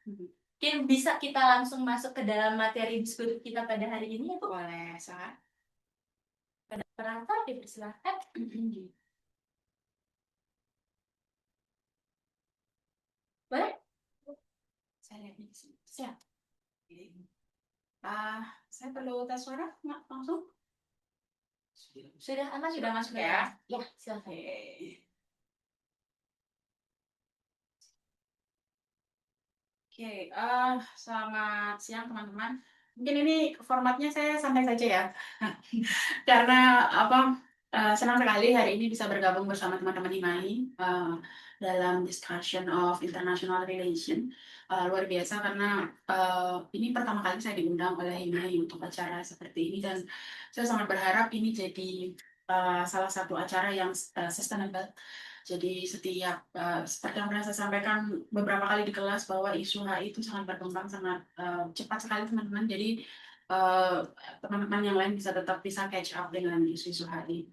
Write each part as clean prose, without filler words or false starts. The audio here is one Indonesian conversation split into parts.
Mungkin bisa kita langsung masuk ke dalam materi diskusi kita pada hari ini ya Bu? Boleh, sangat. Pada penonton dipersilahkan. Boleh? Saya lihat di sini. Siap. Oke. Saya perlu tes suara nggak langsung? Sudah aman? Sudah masuk ya? Ya, silakan. Oke. Oke, selamat siang teman-teman. Mungkin ini formatnya saya santai saja ya, karena senang sekali hari ini bisa bergabung bersama teman-teman IMAI dalam discussion of international relation. Luar biasa karena ini pertama kali saya diundang oleh IMAI untuk acara seperti ini dan saya sangat berharap ini jadi salah satu acara yang sustainable. Jadi setiap seperti yang pernah saya sampaikan beberapa kali di kelas bahwa isu HI itu sangat berkembang sangat cepat sekali teman-teman. Jadi eh, teman-teman yang lain bisa catch up dengan isu-isu HI.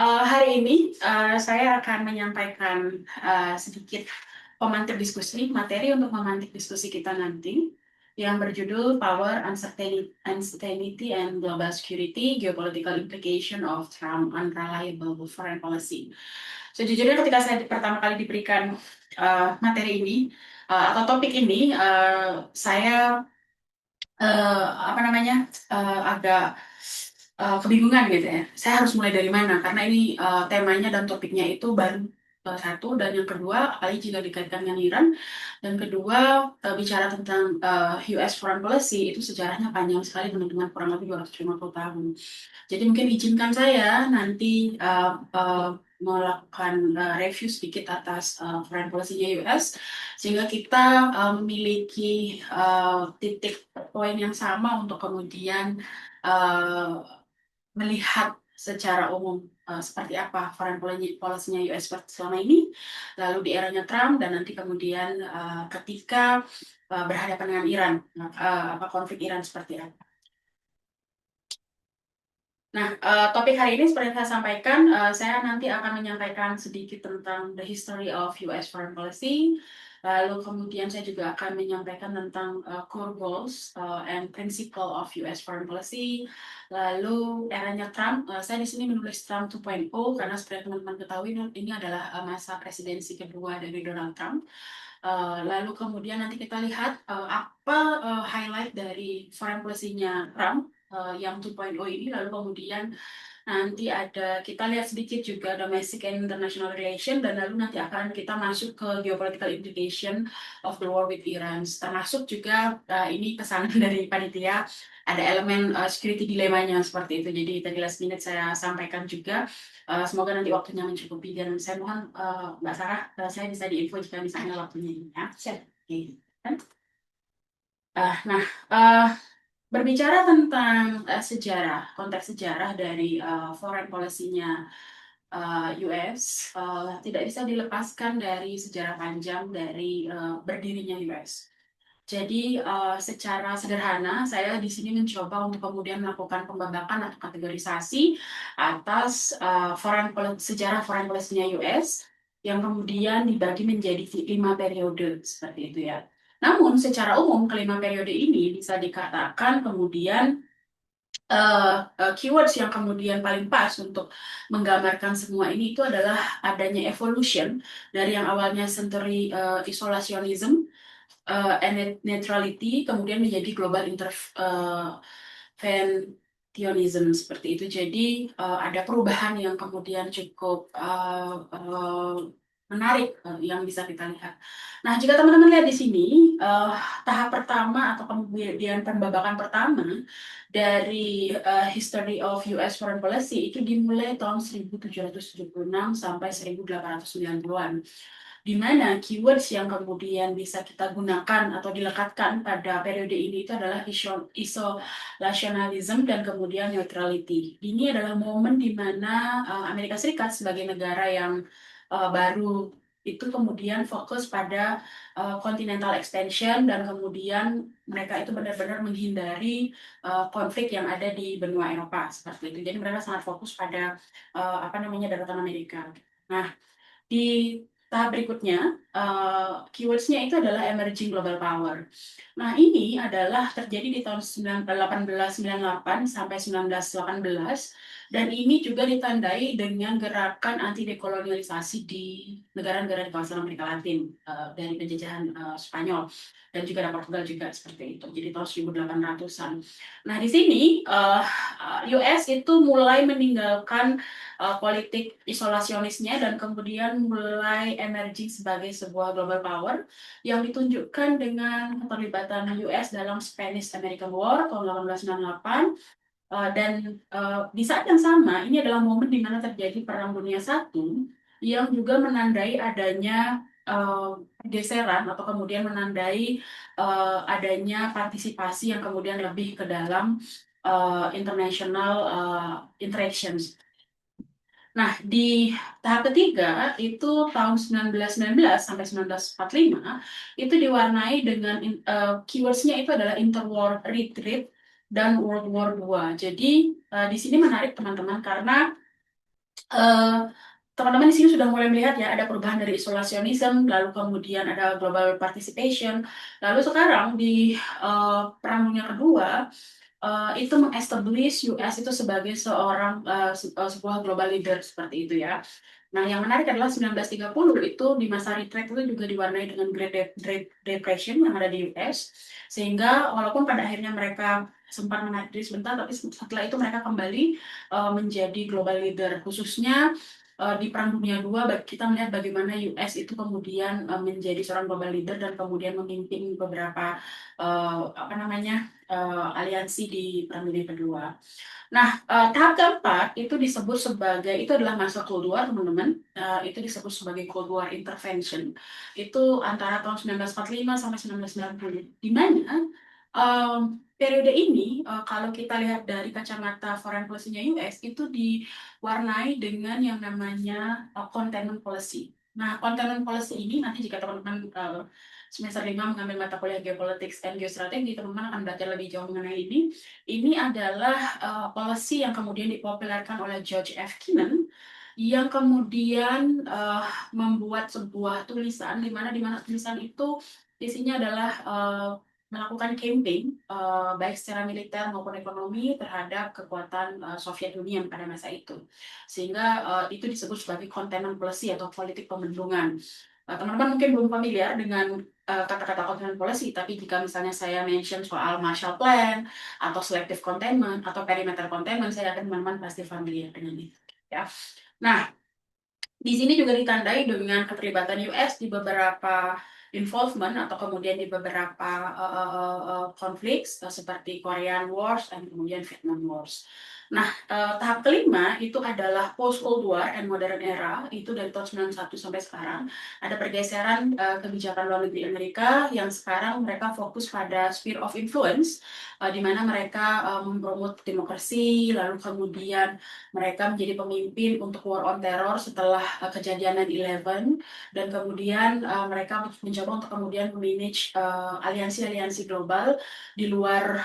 Hari ini saya akan menyampaikan sedikit pemantik diskusi, materi untuk memantik diskusi kita nanti yang berjudul Power, Uncertainty and Global Security, Geopolitical Implication of Trump Unreliable Foreign Policy. Sejujurnya ketika saya pertama kali diberikan materi ini atau topik ini, saya agak kebingungan gitu ya. Saya harus mulai dari mana? Karena ini temanya dan topiknya itu baru satu dan yang kedua, apalagi jika dikaitkan dengan Iran, dan kedua bicara tentang US foreign policy itu sejarahnya panjang sekali teman-teman, kurang lebih 250 tahun. Jadi mungkin izinkan saya nanti melakukan review sedikit atas foreign policy-nya US, sehingga kita memiliki titik poin yang sama untuk kemudian uh, melihat secara umum seperti apa foreign policy-nya US selama ini, lalu di eranya Trump, dan nanti kemudian ketika berhadapan dengan Iran, konflik Iran seperti apa. Nah, topik hari ini seperti yang saya sampaikan, saya nanti akan menyampaikan sedikit tentang the history of US foreign policy. Lalu kemudian saya juga akan menyampaikan tentang core goals and principle of US foreign policy. Lalu eranya Trump, saya di sini menulis Trump 2.0 karena seperti teman-teman ketahui ini adalah masa presidensi kedua dari Donald Trump. Lalu kemudian nanti kita lihat apa highlight dari foreign policy-nya Trump yang 2.0 ini, lalu kemudian nanti kita lihat sedikit juga domestic and international relation, dan lalu nanti akan kita masuk ke geopolitical implication of the war with Iran, termasuk juga ini pesanan dari panitia ada elemen security dilemanya seperti itu. Jadi tadi last minute saya sampaikan juga. Semoga nanti waktunya mencukupi dan saya mohon Mbak Sarah, saya bisa diinfo jika misalnya waktunya ini ya. Oke. Nah, berbicara tentang sejarah, konteks sejarah dari foreign policy-nya US, tidak bisa dilepaskan dari sejarah panjang dari berdirinya US. Jadi secara sederhana saya di sini mencoba untuk kemudian melakukan pembabakan atau kategorisasi atas sejarah foreign policy-nya US yang kemudian dibagi menjadi 5 periode seperti itu ya. Namun secara umum kelima periode ini bisa dikatakan kemudian keywords yang kemudian paling pas untuk menggambarkan semua ini itu adalah adanya evolution dari yang awalnya century isolationism and neutrality kemudian menjadi global interventionism seperti itu. Jadi ada perubahan yang kemudian cukup menarik yang bisa kita lihat. Nah, jika teman-teman lihat di sini, tahap pertama atau kemudian pembabakan pertama dari History of US Foreign Policy itu dimulai tahun 1776 sampai 1890-an, di mana keywords yang kemudian bisa kita gunakan atau dilekatkan pada periode ini itu adalah isolationalism dan kemudian neutrality. Ini adalah momen di mana Amerika Serikat sebagai negara yang baru itu kemudian fokus pada continental expansion, dan kemudian mereka itu benar-benar menghindari konflik yang ada di benua Eropa seperti itu. Jadi mereka sangat fokus pada daratan Amerika. Nah, di tahap berikutnya, keywords-nya itu adalah emerging global power. Nah, ini adalah terjadi di tahun 1898 sampai 1918, dan ini juga ditandai dengan gerakan anti dekolonialisasi di negara-negara di kawasan Amerika Latin dari penjajahan Spanyol, dan juga ada Portugal juga seperti itu. Jadi tahun 1800-an. Nah, di sini US itu mulai meninggalkan politik isolasionisnya dan kemudian mulai emerging sebagai sebuah global power yang ditunjukkan dengan keterlibatan US dalam Spanish-American War tahun 1898. Dan di saat yang sama, ini adalah momen di mana terjadi Perang Dunia I yang juga menandai adanya pergeseran atau kemudian menandai adanya partisipasi yang kemudian lebih ke dalam international interactions. Nah, di tahap ketiga itu tahun 1919 sampai 1945 itu diwarnai dengan keywords-nya itu adalah interwar retreat dan World War II. Jadi di sini menarik teman-teman karena eh, teman-teman di sini sudah mulai melihat ya ada perubahan dari isolationism, lalu kemudian ada global participation, lalu sekarang di Perang Dunia Kedua itu mengestablish US itu sebagai sebuah global leader seperti itu ya. Nah, yang menarik adalah 1930 itu di masa retreat itu juga diwarnai dengan Great Depression yang ada di US, sehingga walaupun pada akhirnya mereka sempat menarik diri sebentar, tapi setelah itu mereka kembali menjadi global leader, khususnya di Perang Dunia II. Kita melihat bagaimana US itu kemudian menjadi seorang global leader dan kemudian memimpin beberapa aliansi di Perang Dunia Kedua. Nah, tahap keempat itu disebut sebagai, itu adalah masa Cold War, teman-teman. Itu disebut sebagai Cold War Intervention. Itu antara tahun 1945 sampai 1990. Di mana periode ini, kalau kita lihat dari kacamata foreign policy-nya US, itu diwarnai dengan yang namanya containment policy. Nah, containment policy ini nanti jika teman-teman semester 5 mengambil mata kuliah geopolitics dan geostrategi, teman-teman akan belajar lebih jauh mengenai ini. Ini adalah policy yang kemudian dipopulerkan oleh George F. Kennan, yang kemudian membuat sebuah tulisan di mana tulisan itu isinya adalah melakukan campaign baik secara militer maupun ekonomi terhadap kekuatan Soviet Union pada masa itu, sehingga itu disebut sebagai containment policy atau politik pembendungan. Teman-teman mungkin belum familiar dengan kata-kata containment policy, tapi jika misalnya saya mention soal Marshall Plan atau selective containment atau perimeter containment, saya yakin teman-teman pasti familiar dengan itu. Ya. Nah, di sini juga ditandai dengan keterlibatan US di beberapa involvement atau kemudian di beberapa konflik seperti Korean Wars dan kemudian Vietnam Wars. Nah, tahap kelima itu adalah post-Cold War and modern era, itu dari tahun 91 sampai sekarang. Ada pergeseran kebijakan luar negeri Amerika yang sekarang mereka fokus pada sphere of influence, di mana mereka mempromot demokrasi, lalu kemudian mereka menjadi pemimpin untuk war on terror setelah kejadian 9/11, dan kemudian mereka mencoba untuk kemudian memanage aliansi-aliansi global di luar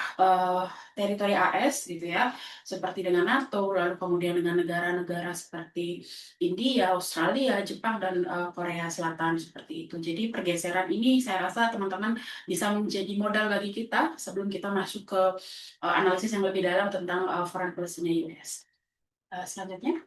teritori AS gitu ya, seperti dengan NATO, lalu kemudian dengan negara-negara seperti India, Australia, Jepang, dan Korea Selatan seperti itu. Jadi pergeseran ini saya rasa teman-teman bisa menjadi modal bagi kita sebelum kita masuk ke analisis yang lebih dalam tentang foreign policy-nya US. Selanjutnya.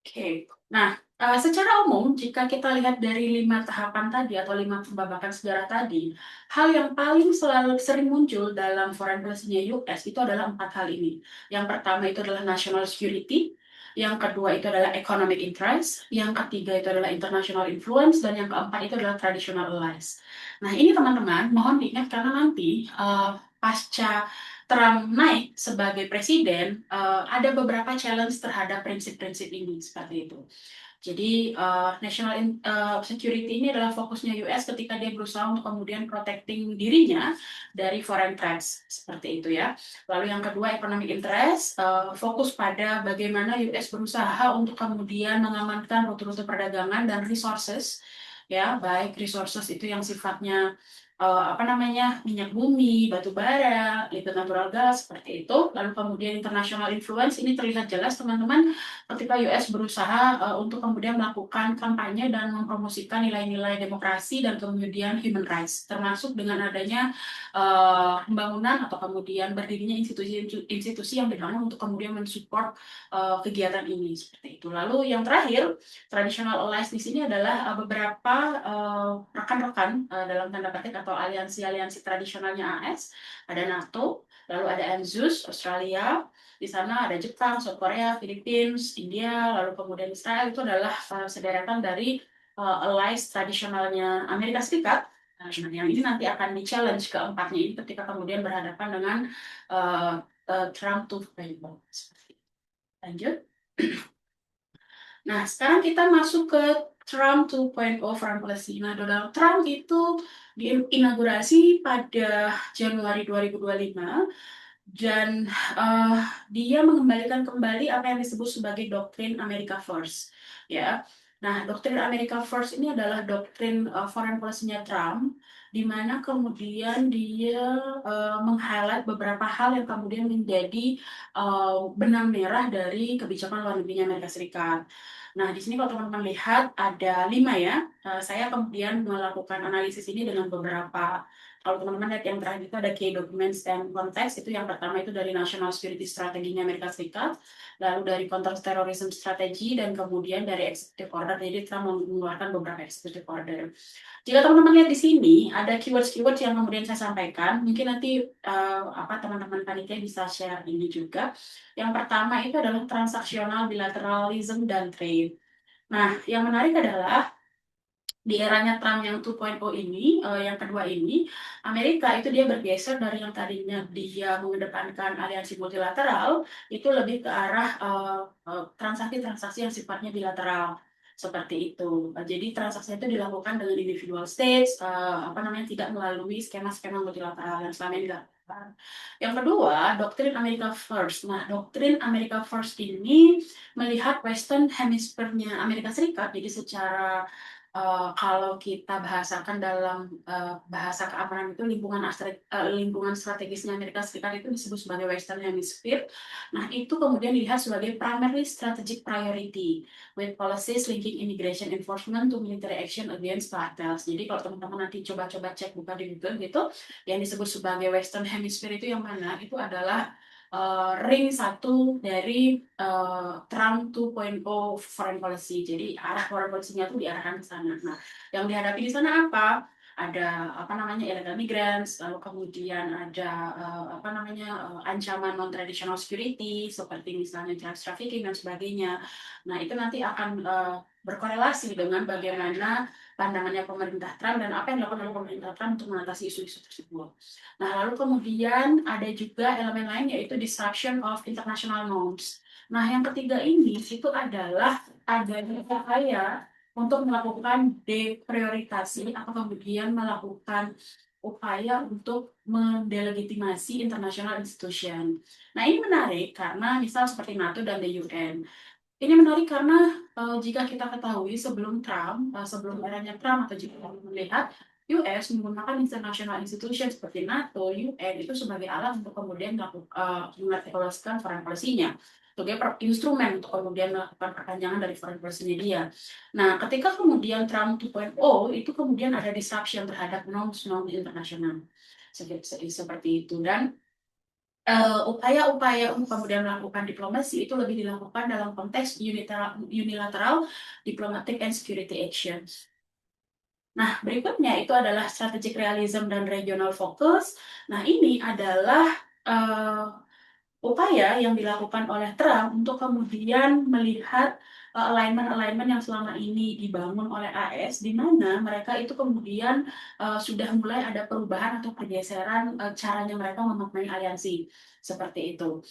Oke. Nah, secara umum jika kita lihat dari 5 tahapan tadi atau 5 pembabakan sejarah tadi, hal yang paling selalu sering muncul dalam foreign policy-nya US itu adalah 4 hal ini. Yang pertama itu adalah national security, yang kedua itu adalah economic interest, yang ketiga itu adalah international influence, dan yang keempat itu adalah traditional allies. Nah, ini teman-teman mohon diingat karena nanti pasca Trump naik sebagai presiden, ada beberapa challenge terhadap prinsip-prinsip ini seperti itu. Jadi national security ini adalah fokusnya US ketika dia berusaha untuk kemudian protecting dirinya dari foreign threats seperti itu ya. Lalu yang kedua economic interest, fokus pada bagaimana US berusaha untuk kemudian mengamankan rute-rute perdagangan dan resources ya, baik resources itu yang sifatnya minyak bumi, batu bara, liquid natural gas seperti itu. Lalu kemudian international influence ini terlihat jelas teman-teman ketika US berusaha untuk kemudian melakukan kampanye dan mempromosikan nilai-nilai demokrasi dan kemudian human rights, termasuk dengan adanya pembangunan atau kemudian berdirinya institusi-institusi yang dibangun untuk kemudian mensupport kegiatan ini seperti itu. Lalu yang terakhir, traditional allies di sini adalah beberapa rekan-rekan dalam tanda petik atau aliansi-aliansi tradisionalnya AS. Ada NATO, lalu ada ANZUS, Australia, di sana ada Jepang, South Korea, Philippines, India, lalu kemudian Israel. Itu adalah sederetan dari allies tradisionalnya Amerika Serikat. Nah, yang ini nanti akan di-challenge keempatnya ini ketika kemudian berhadapan dengan Trump 2.0. Lanjut. Nah, sekarang kita masuk ke Trump 2.0 foreign policy. Nah, Donald Trump itu diinaugurasi pada Januari 2025 dan dia mengembalikan kembali apa yang disebut sebagai doktrin America First. Ya, nah doktrin America First ini adalah doktrin foreign policy-nya Trump, di mana kemudian dia meng-highlight beberapa hal yang kemudian menjadi benang merah dari kebijakan luar negeri Amerika Serikat. Nah, di sini kalau teman-teman lihat ada 5 ya. Saya kemudian melakukan analisis ini dengan beberapa. Kalau teman-teman lihat yang terakhir itu ada key documents and context, itu yang pertama itu dari National Security Strategy-nya Amerika Serikat, lalu dari Counter Terrorism Strategy, dan kemudian dari Executive Order. Jadi Trump mengeluarkan beberapa Executive Order. Jika teman-teman lihat di sini, ada keywords-keywords yang kemudian saya sampaikan, mungkin nanti teman-teman panitia bisa share ini juga. Yang pertama itu adalah transaksional, bilateralism, dan trade. Nah, yang menarik adalah di eranya Trump yang 2.0 ini, yang kedua ini, Amerika itu dia bergeser dari yang tadinya dia mengedepankan aliansi multilateral, itu lebih ke arah transaksi-transaksi yang sifatnya bilateral seperti itu. Jadi transaksi itu dilakukan dengan individual states, tidak melalui skema-skema multilateral yang selama ini dilakukan. Yang kedua, doktrin America First. Nah, doktrin America First ini melihat Western Hemisphere-nya Amerika Serikat, jadi secara kalau kita bahasakan dalam bahasa keamanan itu lingkungan strategisnya Amerika Serikat itu disebut sebagai Western Hemisphere. Nah, itu kemudian dilihat sebagai primary strategic priority with policies linking immigration enforcement to military action against cartels. Jadi kalau teman-teman nanti coba-coba cek buka di Google gitu, yang disebut sebagai Western Hemisphere itu yang mana? Itu adalah ring satu dari Trump 2.0 foreign policy. Jadi arah foreign policy-nya itu diarahkan ke sana. Nah, yang dihadapi di sana apa? Ada illegal migrants, lalu kemudian ada ancaman non traditional security seperti misalnya drugs trafficking dan sebagainya. Nah, itu nanti akan berkorelasi dengan bagaimana pandangannya pemerintah Trump dan apa yang dilakukan oleh pemerintah Trump untuk mengatasi isu-isu tersebut. Nah, lalu kemudian ada juga elemen lain yaitu disruption of international norms. Nah, yang ketiga ini itu adalah adanya upaya untuk melakukan deprioritasi atau kemudian melakukan upaya untuk mendelegitimasi international institution. Nah, ini menarik karena misal seperti NATO dan the UN. Ini menarik karena jika kita ketahui sebelum eranya Trump atau jika kita melihat US menggunakan international institution seperti NATO, UN itu sebagai alat untuk kemudian mengartikulasikan foreign policy-nya, sebagai instrumen untuk kemudian melakukan perpanjangan dari foreign policy-nya dia. Nah, ketika kemudian Trump 2.0 itu kemudian ada disruption terhadap norms-norms internasional seperti itu, dan upaya-upaya untuk kemudian melakukan diplomasi itu lebih dilakukan dalam konteks unilateral diplomatic and security actions. Nah, berikutnya itu adalah strategic realism dan regional focus. Nah, ini adalah upaya yang dilakukan oleh Trump untuk kemudian melihat alignment-alignment yang selama ini dibangun oleh AS, di mana mereka itu kemudian sudah mulai ada perubahan atau pergeseran caranya mereka memaknai aliansi seperti itu.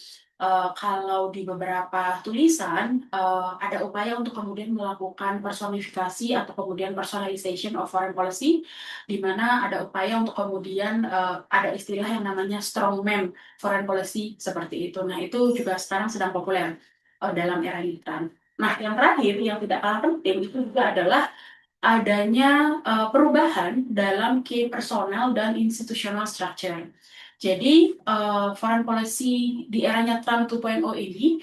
Kalau di beberapa tulisan ada upaya untuk kemudian melakukan personifikasi atau kemudian personalization of foreign policy, di mana ada upaya untuk kemudian ada istilah yang namanya strongman foreign policy seperti itu. Nah, itu juga sekarang sedang populer dalam era Trump. Nah, yang terakhir yang tidak kalah penting itu juga adalah adanya perubahan dalam key personnel dan institutional structure. Jadi, foreign policy di eranya Trump 2.0 ini,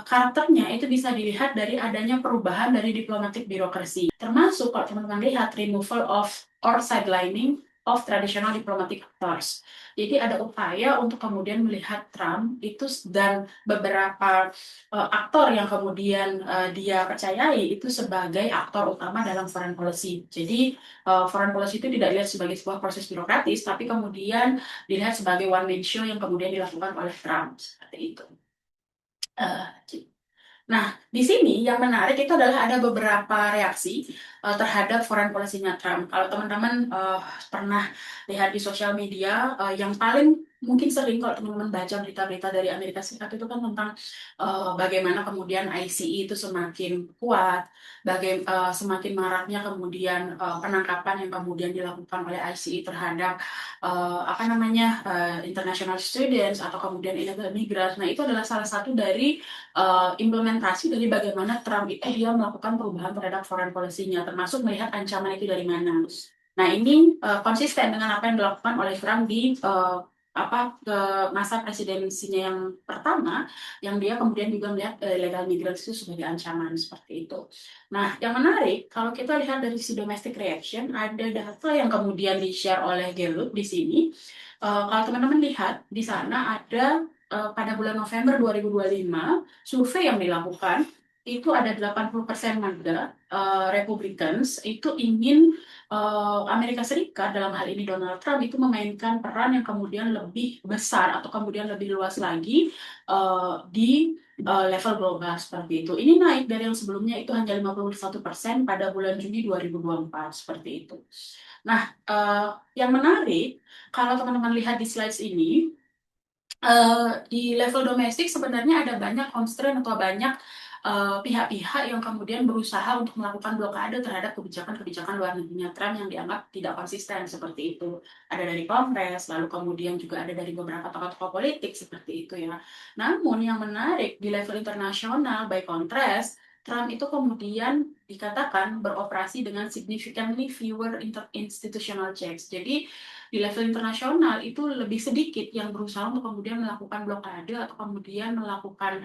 karakternya itu bisa dilihat dari adanya perubahan dari diplomatic birokrasi. Termasuk kalau teman-teman lihat removal of or sidelining of traditional diplomatic actors. Jadi ada upaya untuk kemudian melihat Trump itu dan beberapa aktor yang kemudian dia percayai itu sebagai aktor utama dalam foreign policy. Jadi foreign policy itu tidak dilihat sebagai sebuah proses birokratis, tapi kemudian dilihat sebagai one man show yang kemudian dilakukan oleh Trump seperti itu. Uh, Nah, di sini yang menarik itu adalah ada beberapa reaksi terhadap foreign policy-nya Trump. Kalau teman-teman pernah lihat di sosial media, yang paling mungkin sering kalau teman-teman baca berita-berita dari Amerika Serikat itu kan tentang bagaimana kemudian ICE itu semakin kuat, semakin maraknya kemudian penangkapan yang kemudian dilakukan oleh ICE terhadap apa namanya international students atau kemudian illegal migrants. Nah, itu adalah salah satu dari implementasi dari bagaimana Trump itu dia melakukan perubahan terhadap foreign policy-nya, termasuk melihat ancaman itu dari mana. Nah, ini konsisten dengan apa yang dilakukan oleh Trump di ke masa presidensinya yang pertama, yang dia kemudian juga melihat illegal migrants itu sebagai ancaman seperti itu. Nah, yang menarik kalau kita lihat dari si domestic reaction, ada data yang kemudian di-share oleh Gallup di sini. Kalau teman-teman lihat di sana ada pada bulan November 2025, survei yang dilakukan itu ada 80% warga Republicans itu ingin Amerika Serikat dalam hal ini Donald Trump itu memainkan peran yang kemudian lebih besar atau kemudian lebih luas lagi di level global seperti itu. Ini naik dari yang sebelumnya itu hanya 51% pada bulan Juni 2024 seperti itu. Nah, yang menarik kalau teman-teman lihat di slides ini, di level domestik sebenarnya ada banyak constraint atau banyak pihak-pihak yang kemudian berusaha untuk melakukan blokade terhadap kebijakan-kebijakan luar negerinya Trump yang dianggap tidak konsisten seperti itu. Ada dari Kongres, lalu kemudian juga ada dari beberapa tokoh-tokoh politik seperti itu ya. Namun yang menarik di level internasional, by contrast, Trump itu kemudian dikatakan beroperasi dengan significantly fewer institutional checks. Jadi di level internasional itu lebih sedikit yang berusaha untuk kemudian melakukan blokade atau kemudian melakukan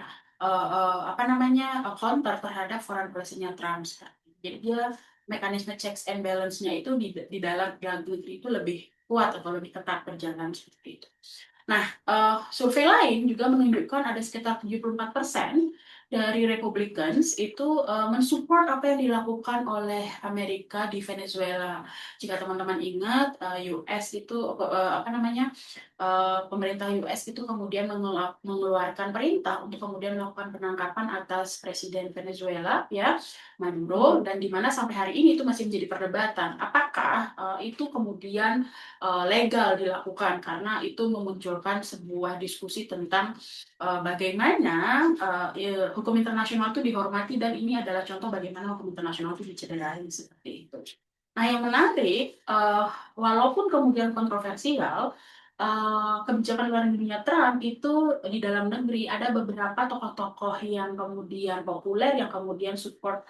counter terhadap foreign policy-nya Trump. Jadi dia mekanisme checks and balance-nya itu di dalam negeri itu lebih kuat atau lebih ketat berjalan seperti itu. Nah, survei lain juga menunjukkan ada sekitar 74% dari Republicans itu mensupport apa yang dilakukan oleh Amerika di Venezuela. Jika teman-teman ingat, US itu pemerintah US itu kemudian mengeluarkan perintah untuk kemudian melakukan penangkapan atas Presiden Venezuela, ya Maduro, dan di mana sampai hari ini itu masih menjadi perdebatan. Apakah itu kemudian legal dilakukan karena itu memunculkan sebuah diskusi tentang bagaimana hukum internasional itu dihormati dan ini adalah contoh bagaimana hukum internasional itu dicederai seperti itu. Nah, yang menarik, walaupun kemudian kontroversial, kebijakan luar negerinya Trump itu di dalam negeri ada beberapa tokoh-tokoh yang kemudian populer yang kemudian support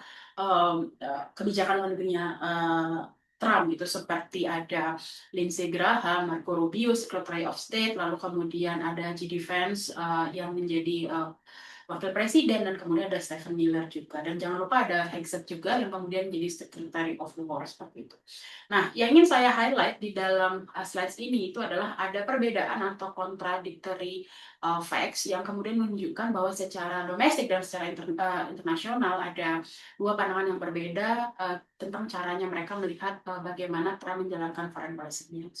kebijakan luar negerinya Trump gitu seperti ada Lindsey Graham, Marco Rubio, Secretary of State, lalu kemudian ada J.D. Vance yang menjadi wakil presiden dan kemudian ada Stephen Miller juga dan jangan lupa ada Hegseth juga yang kemudian menjadi Secretary of War seperti itu. Nah, yang ingin saya highlight di dalam slides ini itu adalah ada perbedaan atau contradictory facts yang kemudian menunjukkan bahwa secara domestik dan secara internasional ada dua pandangan yang berbeda tentang caranya mereka melihat bagaimana Trump menjalankan foreign policy-nya.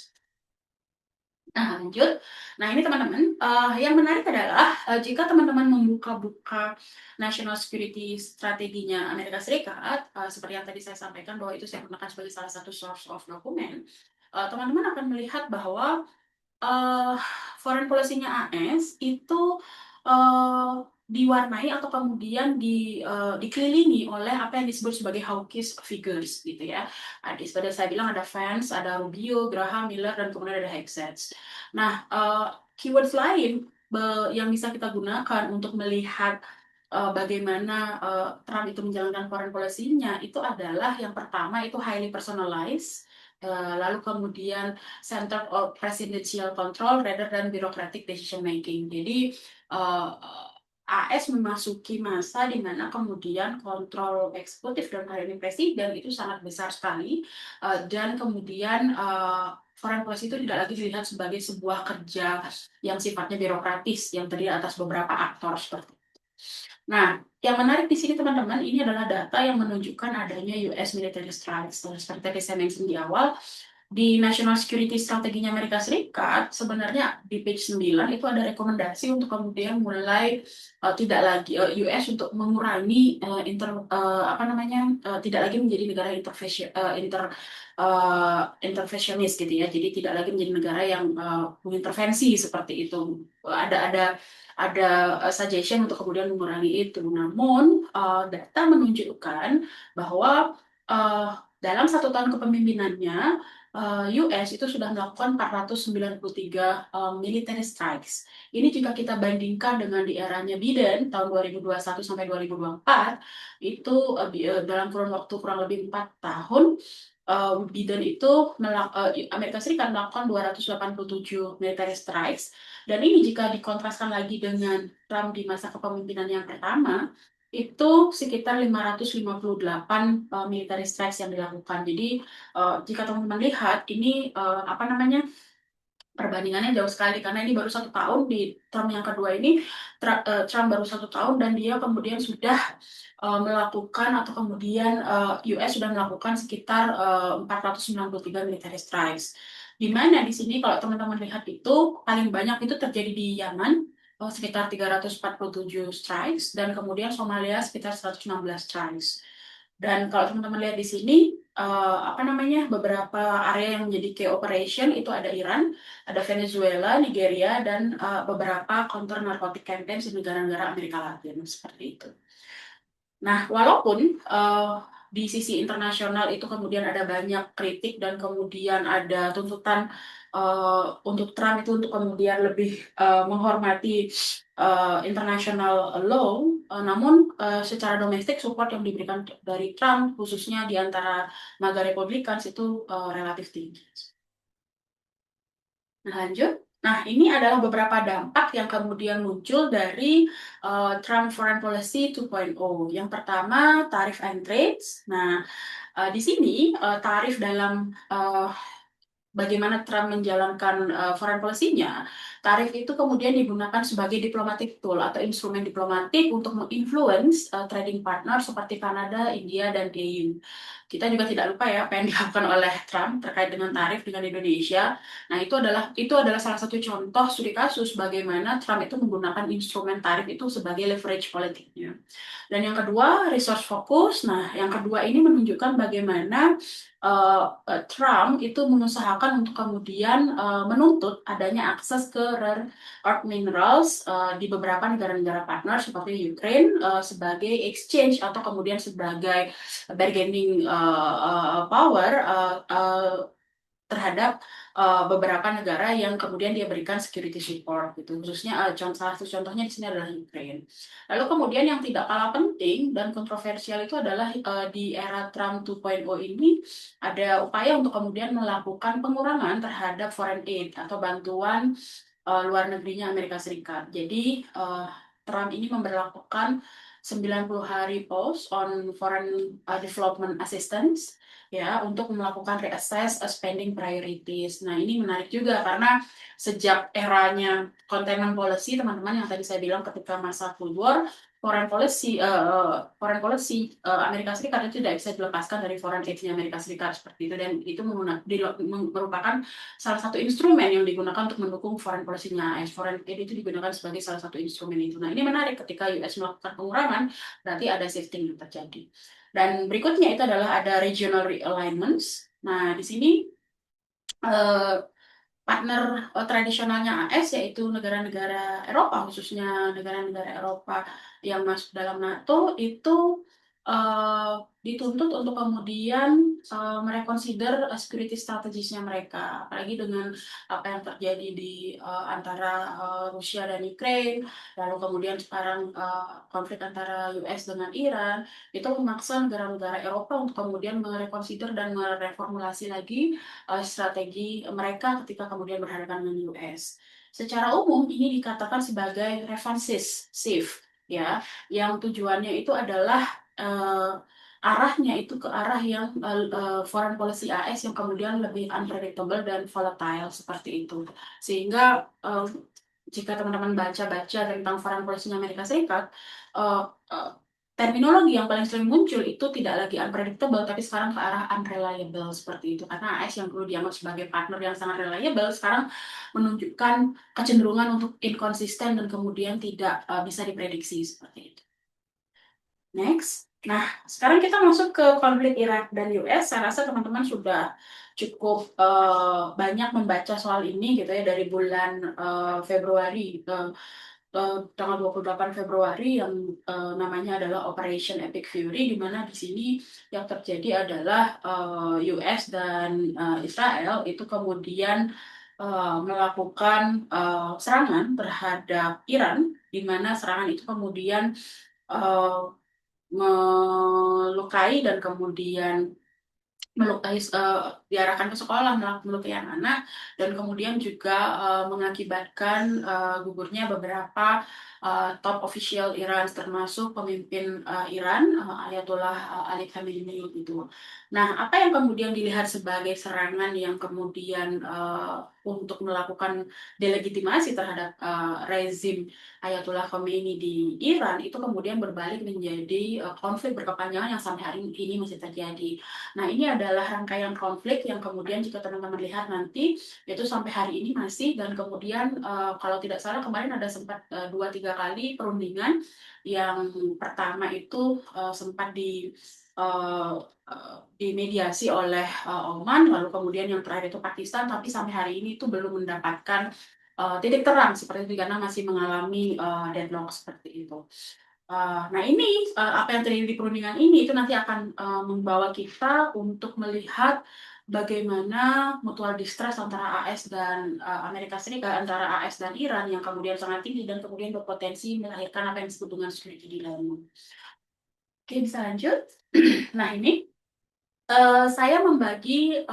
Nah, lanjut. Nah, ini teman-teman, yang menarik adalah jika teman-teman membuka-buka national security strateginya Amerika Serikat, seperti yang tadi saya sampaikan bahwa itu saya gunakan sebagai salah satu source of dokumen, teman-teman akan melihat bahwa foreign policy-nya AS itu diwarnai atau kemudian dikelilingi oleh apa yang disebut sebagai hawkish figures gitu ya. Seperti saya bilang ada Vance, ada Rubio, Graham, Miller, dan kemudian ada Hegseth. Nah, keywords lain yang bisa kita gunakan untuk melihat bagaimana Trump itu menjalankan foreign policy-nya itu adalah yang pertama itu highly personalized, lalu kemudian center of presidential control rather than bureaucratic decision making. Jadi uh, AS memasuki masa di mana kemudian kontrol eksekutif dan hal ini presiden itu sangat besar sekali, dan kemudian foreign policy itu tidak lagi dilihat sebagai sebuah kerja yang sifatnya birokratis yang terdiri atas beberapa aktor seperti itu. Nah, yang menarik di sini teman-teman, ini adalah data yang menunjukkan adanya US military strikes. Seperti tadi saya mention di awal, di National Security Strateginya Amerika Serikat, sebenarnya di page 9 itu ada rekomendasi untuk kemudian mulai tidak lagi US untuk mengurangi apa namanya tidak lagi menjadi negara intervensionis gitu ya. Jadi tidak lagi menjadi negara yang mengintervensi seperti itu. Ada suggestion untuk kemudian mengurangi itu. Namun data menunjukkan bahwa dalam 1 tahun kepemimpinannya US itu sudah melakukan 493 military strikes. Ini jika kita bandingkan dengan di eranya Biden tahun 2021 sampai 2024, itu dalam kurun waktu kurang lebih 4 tahun, Biden itu Amerika Serikat melakukan 287 military strikes, dan ini jika dikontraskan lagi dengan Trump di masa kepemimpinan yang pertama, itu sekitar 558 military strikes yang dilakukan. Jadi jika teman-teman lihat ini apa namanya perbandingannya jauh sekali karena ini baru 1 tahun di Trump yang kedua ini Trump baru 1 tahun dan dia kemudian sudah melakukan atau kemudian US sudah melakukan sekitar 493 military strikes. Di mana di sini kalau teman-teman lihat itu paling banyak itu terjadi di Yaman sekitar 347 strikes dan kemudian Somalia sekitar 116 strikes. Dan kalau teman-teman lihat di sini apa namanya beberapa area yang menjadi key operation itu ada Iran, ada Venezuela, Nigeria, dan beberapa counter narcotic campaigns di negara-negara Amerika Latin seperti itu. Nah, walaupun di sisi internasional itu kemudian ada banyak kritik dan kemudian ada tuntutan untuk Trump itu untuk kemudian lebih menghormati international law, namun secara domestik support yang diberikan dari Trump khususnya di antara MAGA Republicans itu relatif tinggi. Nah, lanjut. Nah, ini adalah beberapa dampak yang kemudian muncul dari Trump Foreign Policy 2.0. Yang pertama, tarif and trades. Nah, di sini tarif dalam bagaimana Trump menjalankan foreign policy-nya, tarif itu kemudian digunakan sebagai diplomatic tool atau instrumen diplomatik untuk menginfluence trading partner seperti Kanada, India, dan EU. Kita juga tidak lupa ya apa yang dilakukan oleh Trump terkait dengan tarif dengan Indonesia. Nah, itu adalah salah satu contoh studi kasus bagaimana Trump itu menggunakan instrumen tarif itu sebagai leverage politiknya. Dan yang kedua, resource focus. Nah, yang kedua ini menunjukkan bagaimana Trump itu mengusahakan untuk kemudian menuntut adanya akses ke rare earth minerals di beberapa negara-negara partner seperti Ukraine sebagai exchange atau kemudian sebagai bargaining power terhadap beberapa negara yang kemudian dia berikan security support gitu. Khususnya salah satu contohnya di sini adalah Ukraine. Lalu kemudian yang tidak kalah penting dan kontroversial itu adalah di era Trump 2.0 ini ada upaya untuk kemudian melakukan pengurangan terhadap foreign aid atau bantuan luar negerinya Amerika Serikat. Jadi Trump ini memberlakukan 90 hari pause on foreign development assistance ya untuk melakukan reassess spending priorities. Nah, ini menarik juga karena sejak eranya containment policy teman-teman yang tadi saya bilang ketika masa Cold War, foreign policy Amerika Serikat itu tidak bisa dilepaskan dari foreign aid-nya Amerika Serikat seperti itu dan itu merupakan salah satu instrumen yang digunakan untuk mendukung foreign policy-nya AS. Foreign aid itu digunakan sebagai salah satu instrumen itu. Nah, ini menarik ketika US melakukan pengurangan, berarti ada shifting yang terjadi. Dan berikutnya itu adalah ada regional realignments. Nah, di sini partner tradisionalnya AS yaitu negara-negara Eropa, khususnya negara-negara Eropa yang masuk dalam NATO itu dituntut untuk kemudian mereconsider security strategisnya mereka, apalagi dengan apa yang terjadi di antara Rusia dan Ukraine, lalu kemudian sekarang konflik antara US dengan Iran, itu memaksa negara-negara Eropa untuk kemudian mereconsider dan mereformulasi lagi strategi mereka ketika kemudian berhadapan dengan US. Secara umum ini dikatakan sebagai defensive, ya, yang tujuannya itu adalah eh, arahnya itu ke arah yang foreign policy AS yang kemudian lebih unpredictable dan volatile seperti itu. Sehingga jika teman-teman baca-baca tentang foreign policy Amerika Serikat, eh, eh, terminologi yang paling sering muncul itu tidak lagi unpredictable, tapi sekarang ke arah unreliable seperti itu. Karena AS yang dulu dianggap sebagai partner yang sangat reliable, sekarang menunjukkan kecenderungan untuk inkonsisten dan kemudian tidak bisa diprediksi seperti itu. Next. Nah, sekarang kita masuk ke konflik Irak dan US. Saya rasa teman-teman sudah cukup banyak membaca soal ini gitu ya dari bulan Februari tanggal 28 Februari yang namanya adalah Operation Epic Fury, di mana di sini yang terjadi adalah US dan Israel itu kemudian melakukan serangan terhadap Iran, di mana serangan itu kemudian eh, melukai dan kemudian melukai diarahkan ke sekolah melukai anak-anak dan kemudian juga mengakibatkan gugurnya beberapa top official Iran termasuk pemimpin Iran Ayatollah Ali Khamenei itu. Nah, apa yang kemudian dilihat sebagai serangan yang kemudian untuk melakukan delegitimasi terhadap rezim Ayatollah Khomeini di Iran itu kemudian berbalik menjadi konflik berkepanjangan yang sampai hari ini masih terjadi. Nah, ini adalah rangkaian konflik yang kemudian jika teman-teman lihat nanti itu sampai hari ini masih, dan kemudian kalau tidak salah kemarin ada sempat 2-3 kali perundingan. Yang pertama itu sempat dimediasi oleh Oman, lalu kemudian yang terakhir itu Pakistan, tapi sampai hari ini itu belum mendapatkan titik terang seperti itu karena masih mengalami deadlock seperti itu. Nah, ini apa yang terjadi di perundingan ini itu nanti akan membawa kita untuk melihat bagaimana mutual distrust antara AS dan Amerika Serikat, antara AS dan Iran yang kemudian sangat tinggi dan kemudian berpotensi melahirkan apa yang disebut dengan security dilemma. Oke, bisa lanjut. Nah, ini saya membagi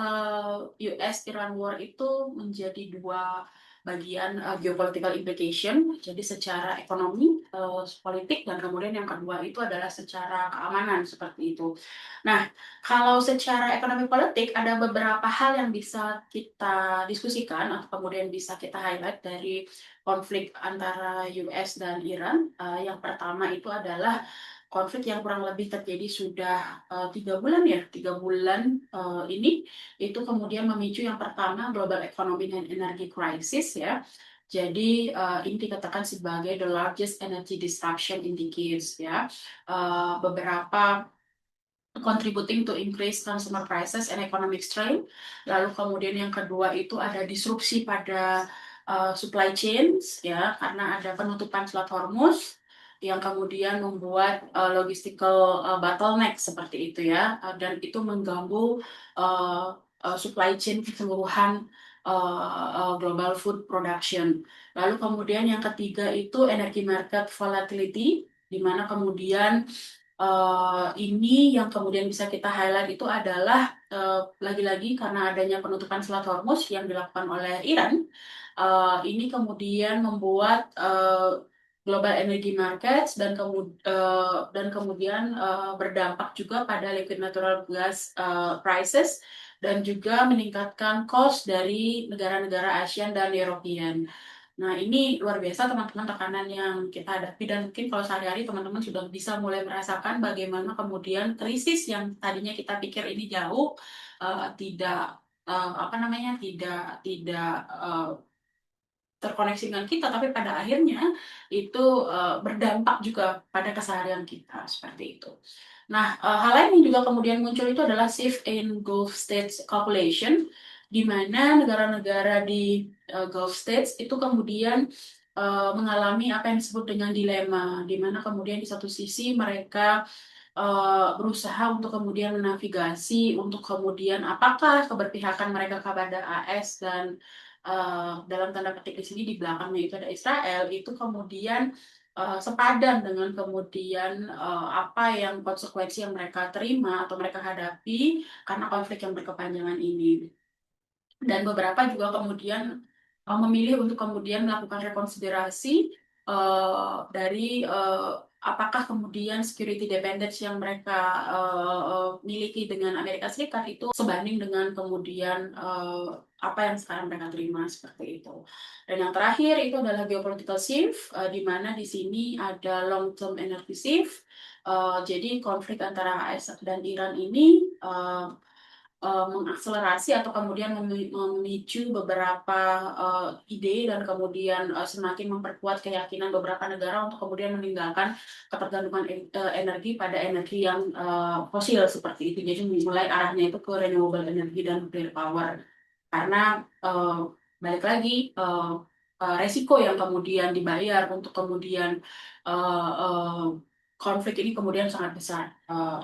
US-Iran War itu menjadi dua bagian geopolitical implication, jadi secara ekonomi, politik, dan kemudian yang kedua itu adalah secara keamanan seperti itu. Nah, kalau secara ekonomi politik ada beberapa hal yang bisa kita diskusikan atau kemudian bisa kita highlight dari konflik antara US dan Iran. Yang pertama itu adalah konflik yang kurang lebih terjadi sudah 3 bulan ya, 3 bulan ini itu kemudian memicu yang pertama global economy and energy crisis ya. Jadi ini dikatakan sebagai the largest energy disruption in decades ya. Beberapa contributing to increase consumer prices and economic strain. Lalu kemudian yang kedua itu ada disrupsi pada supply chains ya, karena ada penutupan Selat Hormuz yang kemudian membuat logistical bottleneck seperti itu ya, dan itu mengganggu supply chain keseluruhan global food production. Lalu kemudian yang ketiga itu energy market volatility, di mana kemudian ini yang kemudian bisa kita highlight itu adalah lagi-lagi karena adanya penutupan Selat Hormuz yang dilakukan oleh Iran, ini kemudian membuat global energy markets dan kemudian berdampak juga pada liquid natural gas prices dan juga meningkatkan cost dari negara-negara ASEAN dan European. Nah, ini luar biasa teman-teman tekanan yang kita hadapi, dan mungkin kalau sehari-hari teman-teman sudah bisa mulai merasakan bagaimana kemudian krisis yang tadinya kita pikir ini jauh tidak apa namanya tidak terkoneksi dengan kita, tapi pada akhirnya itu berdampak juga pada keseharian kita seperti itu. Nah, hal lain yang juga kemudian muncul itu adalah shift in Gulf States calculation, di mana negara-negara di Gulf States itu kemudian mengalami apa yang disebut dengan dilema, di mana kemudian di satu sisi mereka berusaha untuk kemudian menavigasi untuk kemudian apakah keberpihakan mereka kepada AS dan dalam tanda petik di sini di belakangnya itu ada Israel itu kemudian sepadan dengan kemudian apa yang konsekuensi yang mereka terima atau mereka hadapi karena konflik yang berkepanjangan ini. Dan beberapa juga kemudian memilih untuk kemudian melakukan rekonsiderasi dari apakah kemudian security dependence yang mereka miliki dengan Amerika Serikat itu sebanding dengan kemudian apa yang sekarang mereka terima seperti itu. Dan yang terakhir itu adalah geopolitical shift, di mana di sini ada long term energy shift. Jadi konflik antara AS dan Iran ini mengakselerasi atau kemudian memicu beberapa ide dan kemudian semakin memperkuat keyakinan beberapa negara untuk kemudian meninggalkan ketergantungan energi pada energi yang fosil seperti itu. Jadi mulai arahnya itu ke renewable energy dan nuclear power. Karena balik lagi resiko yang kemudian dibayar untuk kemudian konflik ini kemudian sangat besar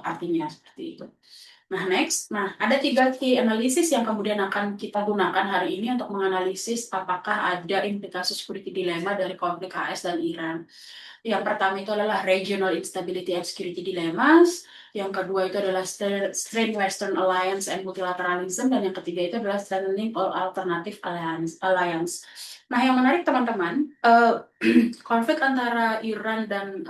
artinya seperti itu. Nah, next. Nah, ada 3 key analisis yang kemudian akan kita gunakan hari ini untuk menganalisis apakah ada implikasi security dilemma dari konflik AS dan Iran. Yang pertama itu adalah regional instability and security dilemmas. Yang kedua itu adalah strain Western alliance and multilateralism. Dan yang ketiga itu adalah strengthening all alternative alliance. Nah, yang menarik teman-teman, konflik antara Iran dan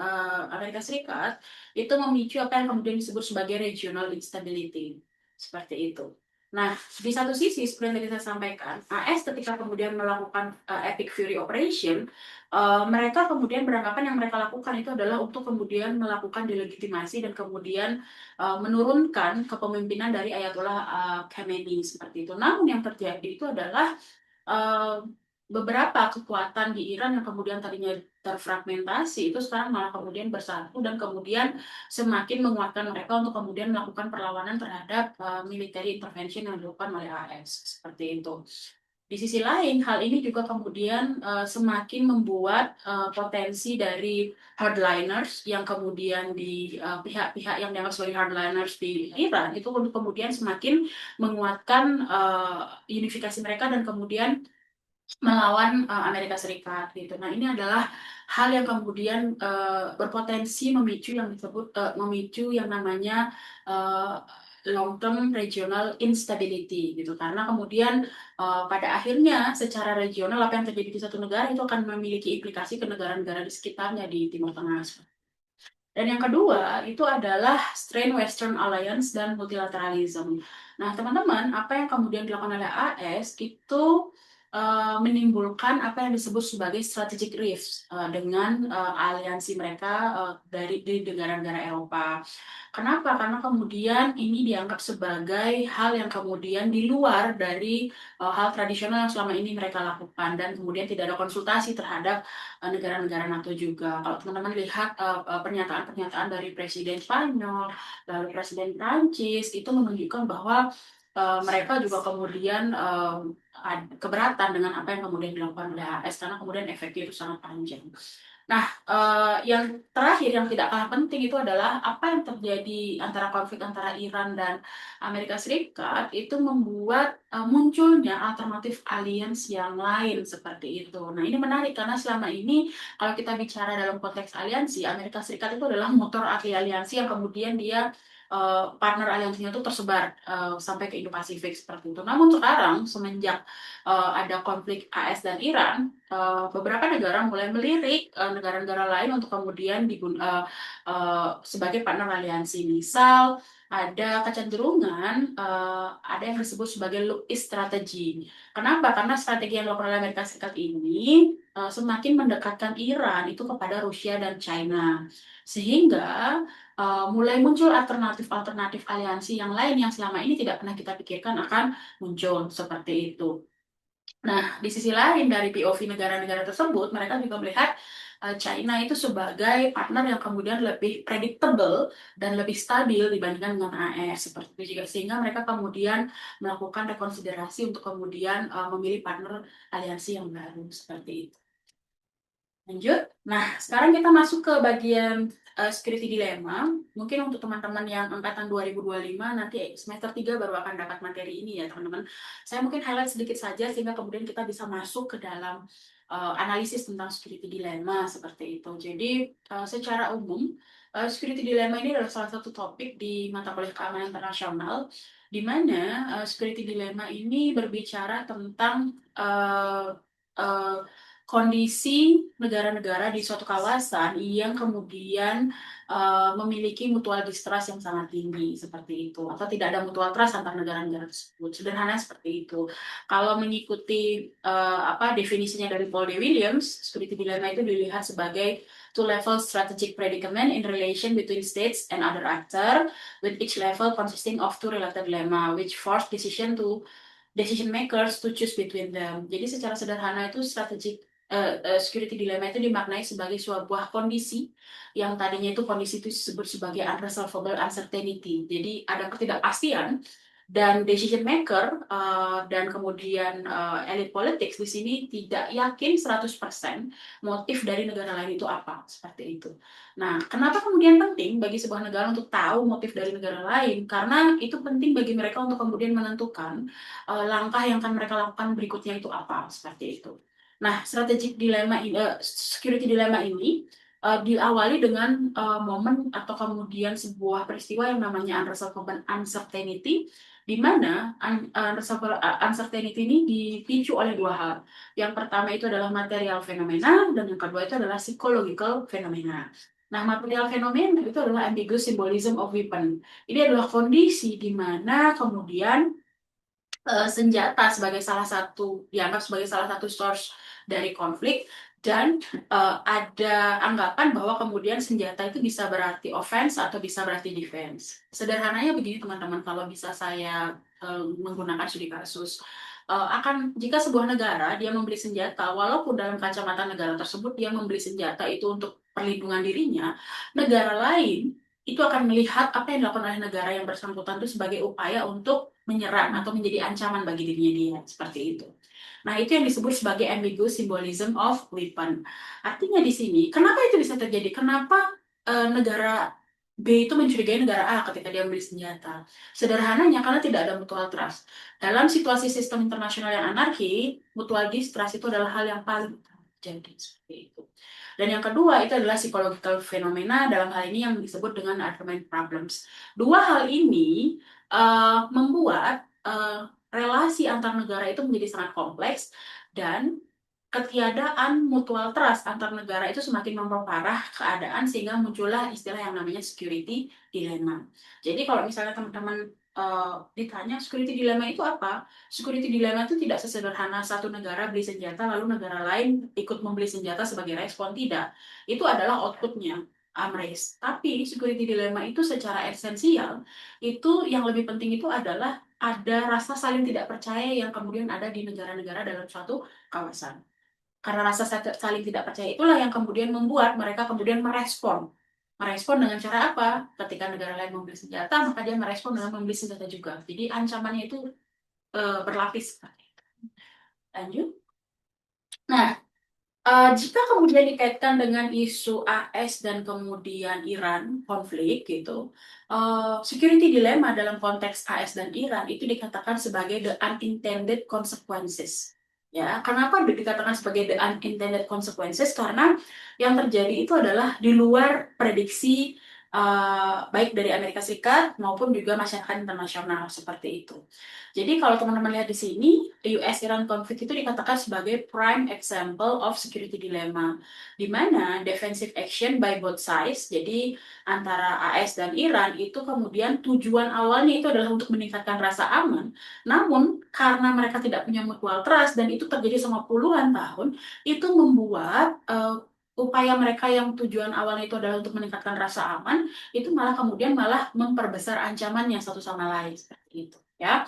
Amerika Serikat itu memicu apa yang kemudian disebut sebagai regional instability. Seperti itu. Nah, di satu sisi, seperti yang tadi saya sampaikan, AS ketika kemudian melakukan Epic Fury Operation, mereka kemudian beranggapan yang mereka lakukan itu adalah untuk kemudian melakukan delegitimasi dan kemudian menurunkan kepemimpinan dari Ayatollah Khamenei seperti itu. Namun yang terjadi itu adalah uh, beberapa kekuatan di Iran yang kemudian tadinya terfragmentasi itu sekarang malah kemudian bersatu dan kemudian semakin menguatkan mereka untuk kemudian melakukan perlawanan terhadap military intervention yang dilakukan oleh AS seperti itu. Di sisi lain, hal ini juga kemudian semakin membuat potensi dari hardliners yang kemudian di pihak-pihak yang dianggap sebagai hardliners di Iran itu untuk kemudian semakin menguatkan unifikasi mereka dan kemudian melawan Amerika Serikat gitu. Nah, ini adalah hal yang kemudian berpotensi memicu yang namanya uh, long term regional instability gitu. Karena kemudian pada akhirnya secara regional apa yang terjadi di satu negara itu akan memiliki implikasi ke negara-negara di sekitarnya di Timur Tengah. Dan yang kedua itu adalah strain Western Alliance dan multilateralism. Nah, teman-teman, apa yang kemudian dilakukan oleh AS itu menimbulkan apa yang disebut sebagai strategic rift dengan aliansi mereka di negara-negara Eropa. Kenapa? Karena kemudian ini dianggap sebagai hal yang kemudian di luar dari hal tradisional yang selama ini mereka lakukan dan kemudian tidak ada konsultasi terhadap negara-negara NATO juga. Kalau teman-teman lihat pernyataan-pernyataan dari Presiden Spanyol, lalu Presiden Prancis, itu menunjukkan bahwa mereka juga kemudian keberatan dengan apa yang kemudian dilakukan oleh AS karena kemudian efeknya itu sangat panjang. Nah, yang terakhir yang tidak kalah penting itu adalah apa yang terjadi antara konflik antara Iran dan Amerika Serikat itu membuat munculnya alternatif alliance yang lain seperti itu. Nah, ini menarik karena selama ini kalau kita bicara dalam konteks aliansi, Amerika Serikat itu adalah motor aliansi yang kemudian dia partner aliansinya itu tersebar sampai ke Indo-Pasifik seperti itu. Namun sekarang semenjak ada konflik AS dan Iran, beberapa negara mulai melirik negara-negara lain untuk kemudian sebagai partner aliansi. Misal ada kecenderungan ada yang disebut sebagai look east strategy. Kenapa? Karena strategi yang dilakukan oleh Amerika Serikat ini semakin mendekatkan Iran itu kepada Rusia dan China. Sehingga mulai muncul alternatif-alternatif aliansi yang lain yang selama ini tidak pernah kita pikirkan akan muncul seperti itu. Nah, di sisi lain dari POV negara-negara tersebut, mereka juga melihat China itu sebagai partner yang kemudian lebih predictable dan lebih stabil dibandingkan dengan AS seperti itu juga sehingga mereka kemudian melakukan rekonsiderasi untuk kemudian memilih partner aliansi yang baru seperti itu. Lanjut. Nah, sekarang kita masuk ke bagian security dilemma. Mungkin untuk teman-teman yang angkatan 2025 nanti semester 3 baru akan dapat materi ini ya, teman-teman. Saya mungkin highlight sedikit saja sehingga kemudian kita bisa masuk ke dalam analisis tentang security dilemma seperti itu. Jadi, secara umum, security dilemma ini adalah salah satu topik di mata kuliah keamanan internasional di mana security dilemma ini berbicara tentang uh, kondisi negara-negara di suatu kawasan yang kemudian memiliki mutual distrust yang sangat tinggi seperti itu, atau tidak ada mutual trust antar negara-negara tersebut. Sederhana seperti itu. Kalau mengikuti apa definisinya dari Paul D. Williams, security dilemma itu dilihat sebagai two-level strategic predicament in relation between states and other actor, with each level consisting of two related dilemma, which force decision makers to choose between them. Jadi secara sederhana itu security dilemma itu dimaknai sebagai sebuah kondisi yang tadinya itu kondisi itu disebut sebagai unresolvable uncertainty. Jadi ada ketidakpastian dan decision maker dan kemudian elit politics di sini tidak yakin 100% motif dari negara lain itu apa, seperti itu. Nah, kenapa kemudian penting bagi sebuah negara untuk tahu motif dari negara lain? Karena itu penting bagi mereka untuk kemudian menentukan langkah yang akan mereka lakukan berikutnya itu apa, seperti itu. Nah, security dilemma ini diawali dengan momen atau kemudian sebuah peristiwa yang namanya unresolvable uncertainty, di mana unresolvable uncertainty ini dipicu oleh dua hal. Yang pertama itu adalah material fenomena, dan yang kedua itu adalah psychological fenomena. Nah, material fenomena itu adalah ambiguous symbolism of weapon. Ini adalah kondisi di mana kemudian senjata sebagai salah satu dianggap sebagai salah satu source dari konflik, dan ada anggapan bahwa kemudian senjata itu bisa berarti offense atau bisa berarti defense. Sederhananya begini teman-teman, kalau bisa saya menggunakan studi kasus, akan jika sebuah negara dia membeli senjata, walaupun dalam kacamata negara tersebut dia membeli senjata itu untuk perlindungan dirinya, negara lain itu akan melihat apa yang dilakukan oleh negara yang bersangkutan itu sebagai upaya untuk menyerang atau menjadi ancaman bagi dirinya dia, seperti itu. Nah, itu yang disebut sebagai ambiguous symbolism of weapon. Artinya di sini, kenapa itu bisa terjadi? Kenapa negara B itu mencurigai negara A ketika dia membeli senjata? Sederhananya karena tidak ada mutual trust. Dalam situasi sistem internasional yang anarki, mutual distrust itu adalah hal yang paling terjadi seperti itu. Dan yang kedua itu adalah psychological phenomena, dalam hal ini yang disebut dengan argument problems. Dua hal ini membuat relasi antar negara itu menjadi sangat kompleks, dan ketiadaan mutual trust antar negara itu semakin memperparah keadaan sehingga muncullah istilah yang namanya security dilemma. Jadi kalau misalnya teman-teman ditanya security dilemma itu apa? Security dilemma itu tidak sesederhana satu negara beli senjata lalu negara lain ikut membeli senjata sebagai respon, tidak. Itu adalah outputnya race. Tapi security dilemma itu secara esensial itu yang lebih penting itu adalah ada rasa saling tidak percaya yang kemudian ada di negara-negara dalam suatu kawasan. Karena rasa saling tidak percaya itulah yang kemudian membuat mereka kemudian merespon. Merespon dengan cara apa? Ketika negara lain membeli senjata, maka dia merespon dengan membeli senjata juga. Jadi ancamannya itu berlapis. Lanjut. Nah, jika kemudian dikaitkan dengan isu AS dan kemudian Iran konflik gitu, security dilemma dalam konteks AS dan Iran itu dikatakan sebagai the unintended consequences. Ya, kenapa dikatakan sebagai the unintended consequences? Karena yang terjadi itu adalah di luar prediksi baik dari Amerika Serikat maupun juga masyarakat internasional seperti itu. Jadi kalau teman-teman lihat di sini, US-Iran konflik itu dikatakan sebagai prime example of security dilemma, di mana defensive action by both sides, jadi antara AS dan Iran itu kemudian tujuan awalnya itu adalah untuk meningkatkan rasa aman, namun karena mereka tidak punya mutual trust dan itu terjadi selama puluhan tahun, itu membuat upaya mereka yang tujuan awalnya itu adalah untuk meningkatkan rasa aman, itu malah kemudian malah memperbesar ancamannya satu sama lain seperti itu, ya.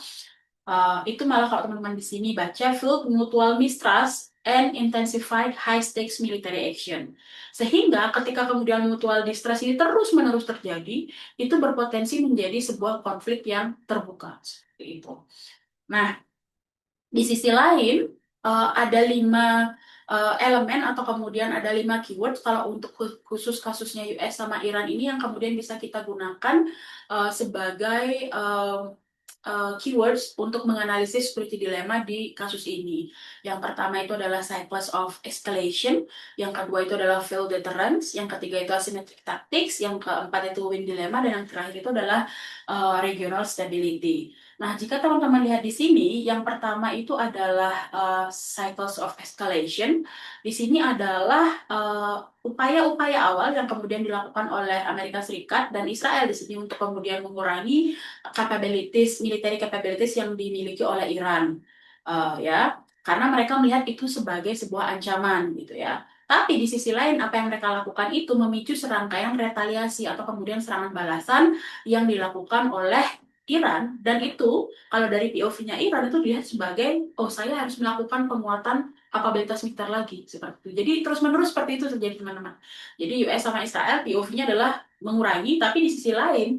Itu malah kalau teman-teman di sini baca full mutual mistrust and intensified high stakes military action. Sehingga ketika kemudian mutual distrust ini terus-menerus terjadi, itu berpotensi menjadi sebuah konflik yang terbuka. Seperti itu. Nah, di sisi lain, ada 5 elemen atau kemudian ada 5 keyword kalau untuk khusus kasusnya US sama Iran ini yang kemudian bisa kita gunakan sebagai keywords untuk menganalisis security dilemma di kasus ini. Yang pertama itu adalah cycles of escalation, yang kedua itu adalah failed deterrence, yang ketiga itu asymmetric tactics, yang keempat itu win dilemma, dan yang terakhir itu adalah regional stability. Nah, jika teman-teman lihat di sini, yang pertama itu adalah cycles of escalation. Di sini adalah upaya-upaya awal yang kemudian dilakukan oleh Amerika Serikat dan Israel di sini untuk kemudian mengurangi military capabilities yang dimiliki oleh Iran, ya, karena mereka melihat itu sebagai sebuah ancaman, gitu ya. Tapi di sisi lain, apa yang mereka lakukan itu memicu serangkaian retaliasi atau kemudian serangan balasan yang dilakukan oleh Iran, dan itu kalau dari POV-nya Iran itu dilihat sebagai, oh saya harus melakukan penguatan kapabilitas militer lagi, seperti itu. Jadi terus-menerus seperti itu terjadi, teman-teman. Jadi US sama Israel POV-nya adalah mengurangi, tapi di sisi lain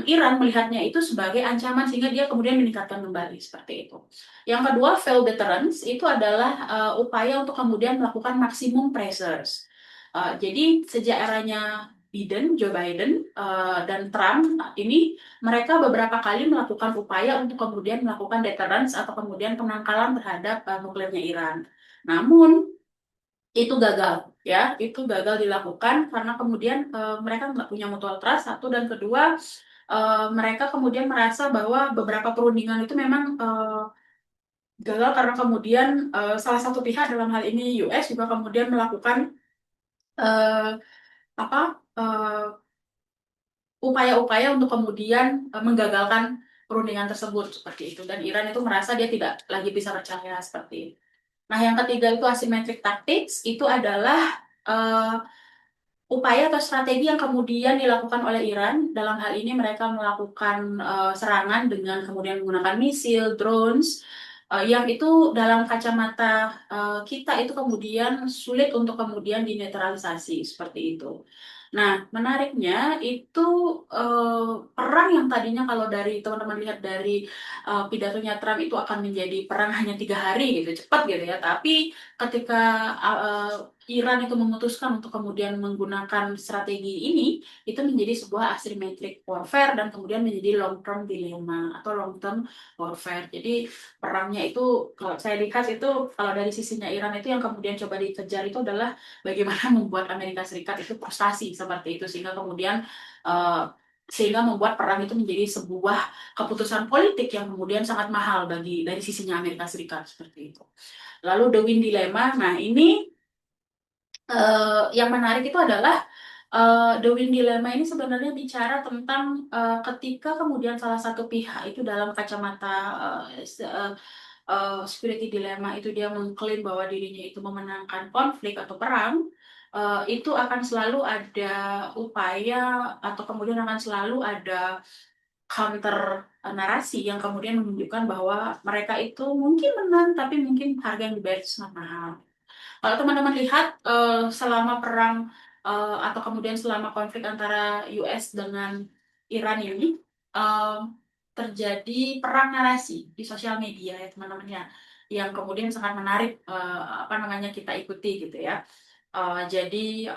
Iran melihatnya itu sebagai ancaman sehingga dia kemudian meningkatkan kembali, seperti itu. Yang kedua, failed deterrence itu adalah upaya untuk kemudian melakukan maksimum pressures. Jadi sejak eranya Joe Biden, dan Trump ini mereka beberapa kali melakukan upaya untuk kemudian melakukan deterrence atau kemudian penangkalan terhadap nuklirnya Iran. Namun itu gagal, ya, itu gagal dilakukan karena kemudian mereka nggak punya mutual trust, satu, dan kedua mereka kemudian merasa bahwa beberapa perundingan itu memang gagal karena kemudian salah satu pihak dalam hal ini US juga kemudian melakukan uh, apa uh, upaya-upaya untuk kemudian menggagalkan perundingan tersebut, seperti itu, dan Iran itu merasa dia tidak lagi bisa percaya, seperti itu. Nah, yang ketiga itu asymmetric tactics, itu adalah upaya atau strategi yang kemudian dilakukan oleh Iran. Dalam hal ini mereka melakukan serangan dengan kemudian menggunakan misil, drones, yang itu dalam kacamata kita itu kemudian sulit untuk kemudian dinetralisasi, seperti itu. Nah, menariknya itu perang yang tadinya kalau dari teman-teman lihat dari pidatonya Trump itu akan menjadi perang hanya 3 hari gitu, cepat gitu ya. Tapi ketika Iran itu memutuskan untuk kemudian menggunakan strategi ini, itu menjadi sebuah asymmetric warfare dan kemudian menjadi long term dilemma atau long term warfare. Jadi perangnya itu kalau saya lihat itu kalau dari sisinya Iran itu yang kemudian coba dikejar itu adalah bagaimana membuat Amerika Serikat itu frustasi seperti itu sehingga kemudian sehingga membuat perang itu menjadi sebuah keputusan politik yang kemudian sangat mahal bagi dari sisinya Amerika Serikat, seperti itu. Lalu the win dilemma, nah ini yang menarik itu adalah The Win Dilemma ini sebenarnya bicara tentang ketika kemudian salah satu pihak itu dalam kacamata security dilemma itu dia mengklaim bahwa dirinya itu memenangkan konflik atau perang, itu akan selalu ada upaya atau kemudian akan selalu ada counter narasi yang kemudian menunjukkan bahwa mereka itu mungkin menang tapi mungkin harga yang dibayar itu sangat mahal. Kalau teman-teman lihat selama perang atau kemudian selama konflik antara US dengan Iran ini eh, terjadi perang narasi di sosial media, ya teman-teman ya, yang kemudian sangat menarik apa namanya kita ikuti, gitu ya. Jadi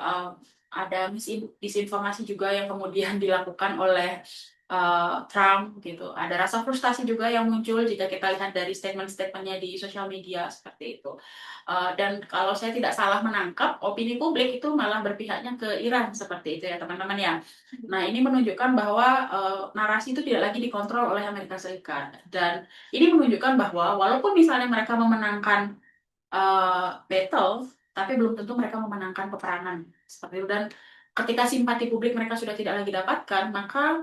ada disinformasi juga yang kemudian dilakukan oleh Trump, gitu. Ada rasa frustasi juga yang muncul jika kita lihat dari statement-statementnya di sosial media, seperti itu. Dan kalau saya tidak salah menangkap, opini publik itu malah berpihaknya ke Iran, seperti itu ya teman-teman ya. Nah, ini menunjukkan bahwa narasi itu tidak lagi dikontrol oleh Amerika Serikat, dan ini menunjukkan bahwa walaupun misalnya mereka memenangkan battle, tapi belum tentu mereka memenangkan peperangan, seperti itu. Dan ketika simpati publik mereka sudah tidak lagi dapatkan, maka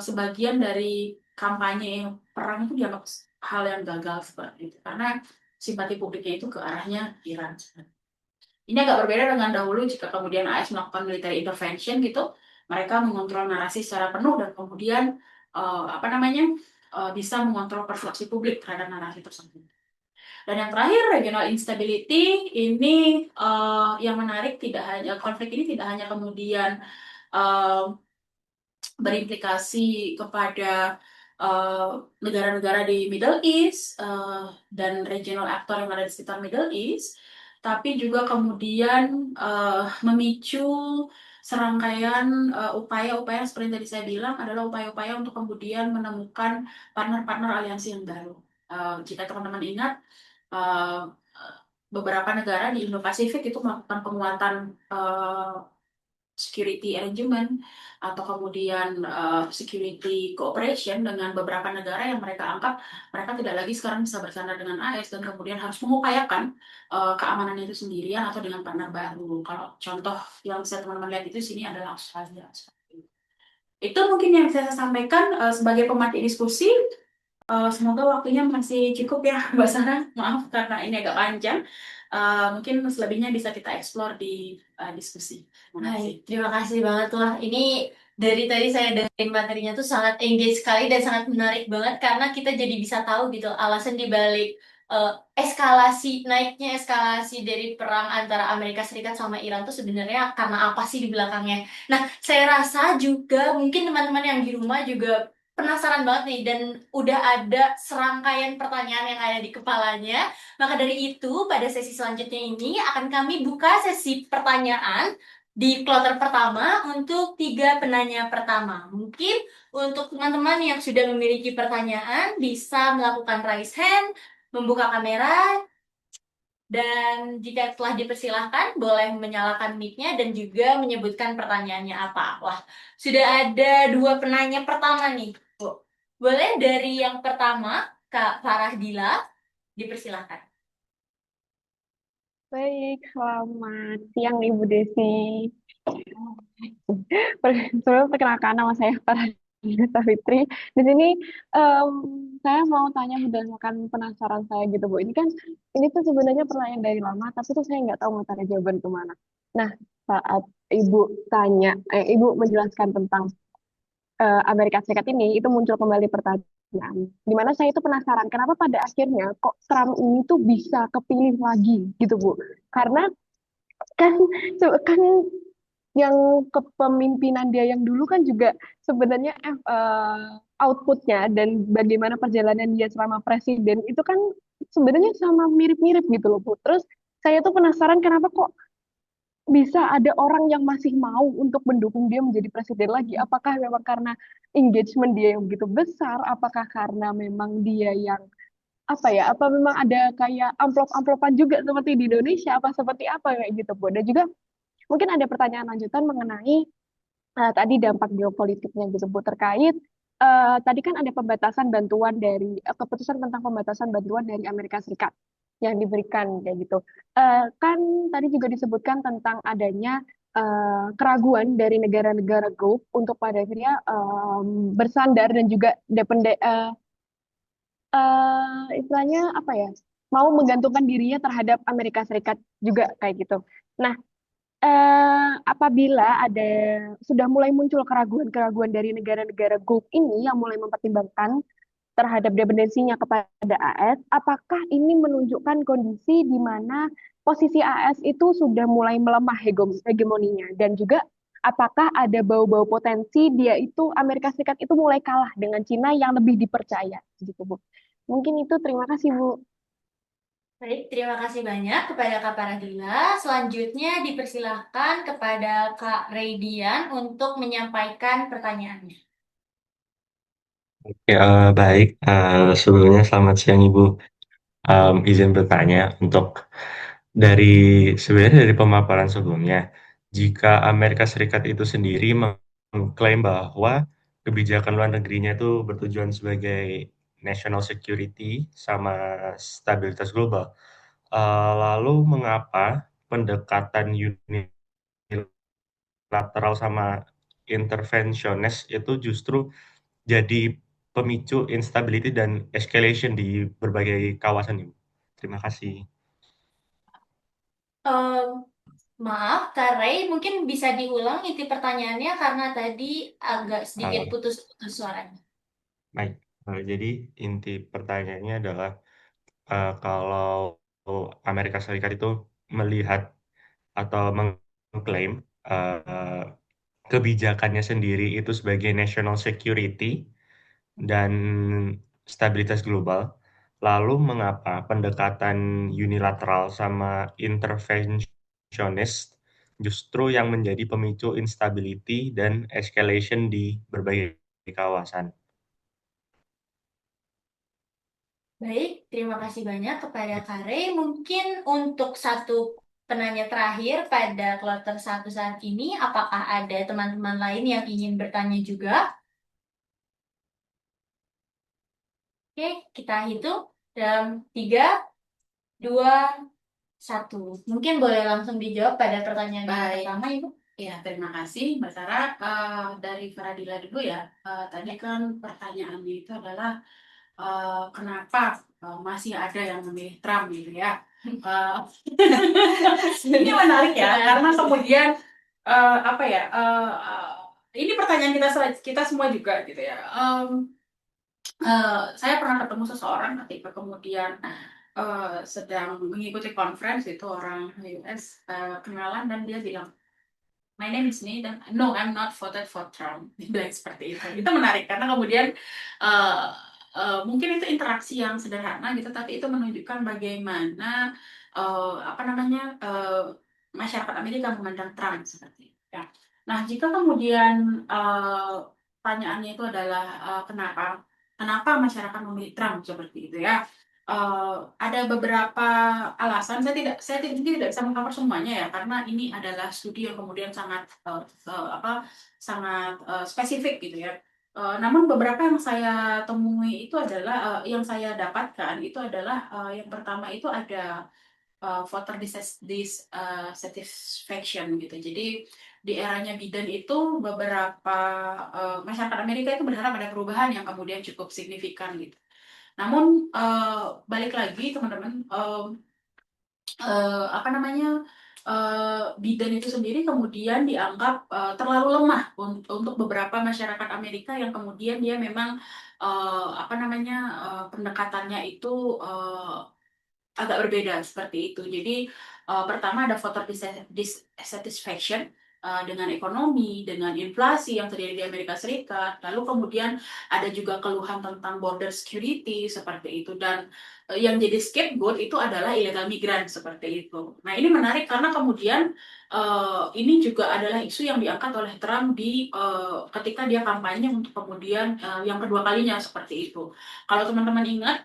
sebagian dari kampanye perang itu dianggap hal yang gagal, seperti itu, karena simpati publiknya itu ke arahnya Iran. Ini agak berbeda dengan dahulu jika kemudian AS melakukan military intervention gitu, mereka mengontrol narasi secara penuh dan kemudian apa namanya bisa mengontrol persepsi publik terhadap narasi tersebut. Dan yang terakhir, regional instability ini yang menarik, tidak hanya konflik ini tidak hanya kemudian berimplikasi kepada negara-negara di Middle East dan regional aktor yang ada di sekitar Middle East, tapi juga kemudian memicu serangkaian upaya-upaya seperti yang tadi saya bilang adalah upaya-upaya untuk kemudian menemukan partner-partner aliansi yang baru. Jika teman-teman ingat, eh, beberapa negara di Indo-Pasifik itu melakukan penguatan security arrangement atau kemudian security cooperation dengan beberapa negara yang mereka anggap mereka tidak lagi sekarang bisa bersandar dengan AS dan kemudian harus mengupayakan keamanan itu sendirian atau dengan partner baru. Kalau contoh yang bisa teman-teman lihat itu sini adalah Australia. Itu mungkin yang bisa saya sampaikan sebagai pemateri diskusi. Semoga waktunya masih cukup ya, Mbak Sarah. Maaf karena ini agak panjang. Mungkin selebihnya bisa kita eksplor di diskusi. Terima kasih. Baik, terima kasih banget lah. Ini dari tadi saya dengerin materinya tuh sangat engage sekali dan sangat menarik banget karena kita jadi bisa tahu gitu alasan dibalik eh, naiknya eskalasi dari perang antara Amerika Serikat sama Iran tuh sebenarnya karena apa sih di belakangnya. Nah, saya rasa juga mungkin teman-teman yang di rumah juga penasaran banget nih dan udah ada serangkaian pertanyaan yang ada di kepalanya. Maka dari itu, pada sesi selanjutnya ini akan kami buka sesi pertanyaan di kloter pertama untuk tiga penanya pertama. Mungkin untuk teman-teman yang sudah memiliki pertanyaan bisa melakukan raise hand, membuka kamera, dan jika telah dipersilahkan boleh menyalakan mic-nya dan juga menyebutkan pertanyaannya apa. Wah, sudah ada dua penanya pertama nih. Bu. Boleh dari yang pertama, Kak Farah Dila, dipersilahkan. Baik, selamat siang Ibu Desi. Sebelum perkenalkan nama saya Farah Savitri. Di sini em, saya mau tanya berdasarkan penasaran saya gitu Bu. Ini tuh sebenarnya pertanyaan dari lama, tapi tuh saya nggak tahu mau tanya jawaban kemana. Nah, saat Ibu menjelaskan tentang Amerika Serikat ini, itu muncul kembali pertanyaan. Di mana saya itu penasaran, kenapa pada akhirnya kok Trump ini tuh bisa kepilih lagi gitu Bu? Karena kan kan yang kepemimpinan dia yang dulu kan juga sebenarnya outputnya dan bagaimana perjalanan dia selama presiden itu kan sebenarnya sama mirip-mirip gitu loh Bu. Terus saya tuh penasaran kenapa kok bisa ada orang yang masih mau untuk mendukung dia menjadi presiden lagi. Apakah memang karena engagement dia yang begitu besar? Apakah karena memang dia yang apa ya? Apa memang ada kayak amplop-amplopan juga seperti di Indonesia? Apa seperti apa kayak gitu Bu? Dan juga mungkin ada pertanyaan lanjutan mengenai tadi dampak geopolitiknya gitu Bu terkait tadi kan ada pembatasan bantuan dari keputusan tentang pembatasan bantuan dari Amerika Serikat yang diberikan kayak gitu. Kan tadi juga disebutkan tentang adanya keraguan dari negara-negara Gulf untuk pada akhirnya bersandar dan juga istilahnya apa ya mau menggantungkan dirinya terhadap Amerika Serikat juga kayak gitu. Nah, apabila sudah mulai muncul keraguan-keraguan dari negara-negara Gulf ini yang mulai mempertimbangkan terhadap dependensinya kepada AS, apakah ini menunjukkan kondisi di mana posisi AS itu sudah mulai melemah hegemoninya dan juga apakah ada bau-bau potensi dia itu Amerika Serikat itu mulai kalah dengan Cina yang lebih dipercaya gitu Bu. Mungkin itu terima kasih Bu. Baik, terima kasih banyak kepada Kak Paradila. Selanjutnya dipersilahkan kepada Kak Radian untuk menyampaikan pertanyaannya. Ya, baik. Sebelumnya selamat siang Ibu. Izin bertanya untuk dari sebenarnya dari pemaparan sebelumnya, jika Amerika Serikat itu sendiri mengklaim bahwa kebijakan luar negerinya itu bertujuan sebagai national security sama stabilitas global, lalu mengapa pendekatan unilateral sama intervensionis itu justru jadi pemicu instability dan escalation di berbagai kawasan ini. Terima kasih. Em, Maaf, Kak Ray, mungkin bisa diulang inti pertanyaannya karena tadi agak sedikit Uh, putus-putus suaranya. Baik. Jadi inti pertanyaannya adalah kalau Amerika Serikat itu melihat atau mengklaim uh, kebijakannya sendiri itu sebagai national security dan stabilitas global. Lalu mengapa pendekatan unilateral sama interventionis justru yang menjadi pemicu instability dan escalation di berbagai kawasan? Baik, terima kasih banyak kepada Kare. Mungkin untuk satu penanya terakhir pada kloter satu saat ini, apakah ada teman-teman lain yang ingin bertanya juga? Oke, kita hitung dalam 3, 2, 1. Mungkin boleh langsung dijawab pada pertanyaan yang Baik. pertama, Ibu. Ya, terima kasih Mbak Sarah. Dari Faradila dulu ya. Tadi kan pertanyaannya itu adalah kenapa masih ada yang memilih Trump gitu ya. Eh, ini menarik ya, karena kemudian apa ya? Ini pertanyaan kita semua juga gitu ya. Saya pernah ketemu seseorang ketika kemudian sedang mengikuti conference itu orang US kenalan dan dia bilang, My name is Nate dan no, I'm not voted for Trump. Dia bilang seperti itu. Itu menarik karena kemudian uh, mungkin itu interaksi yang sederhana gitu, tapi itu menunjukkan bagaimana apa namanya masyarakat Amerika memandang Trump seperti itu. Ya. Nah, jika kemudian pertanyaannya itu adalah kenapa masyarakat memilih Trump seperti itu ya. Ada beberapa alasan. Saya tidak bisa mengcover semuanya ya, karena ini adalah studi yang kemudian sangat spesifik gitu ya. Namun beberapa yang saya temui itu adalah yang saya dapatkan itu adalah yang pertama itu ada voter dissatisfaction gitu. Jadi di eranya Biden itu beberapa masyarakat Amerika itu berharap ada perubahan yang kemudian cukup signifikan gitu. Namun balik lagi teman-teman, apa namanya Biden itu sendiri kemudian dianggap terlalu lemah untuk beberapa masyarakat Amerika yang kemudian dia memang apa namanya pendekatannya itu agak berbeda seperti itu. Jadi pertama ada voter dissatisfaction dengan ekonomi, dengan inflasi yang terjadi di Amerika Serikat. Lalu kemudian ada juga keluhan tentang border security seperti itu. Dan yang jadi scapegoat itu adalah illegal migran seperti itu. Nah ini menarik karena kemudian ini juga adalah isu yang diangkat oleh Trump di ketika dia kampanye untuk kemudian yang kedua kalinya seperti itu. Kalau teman-teman ingat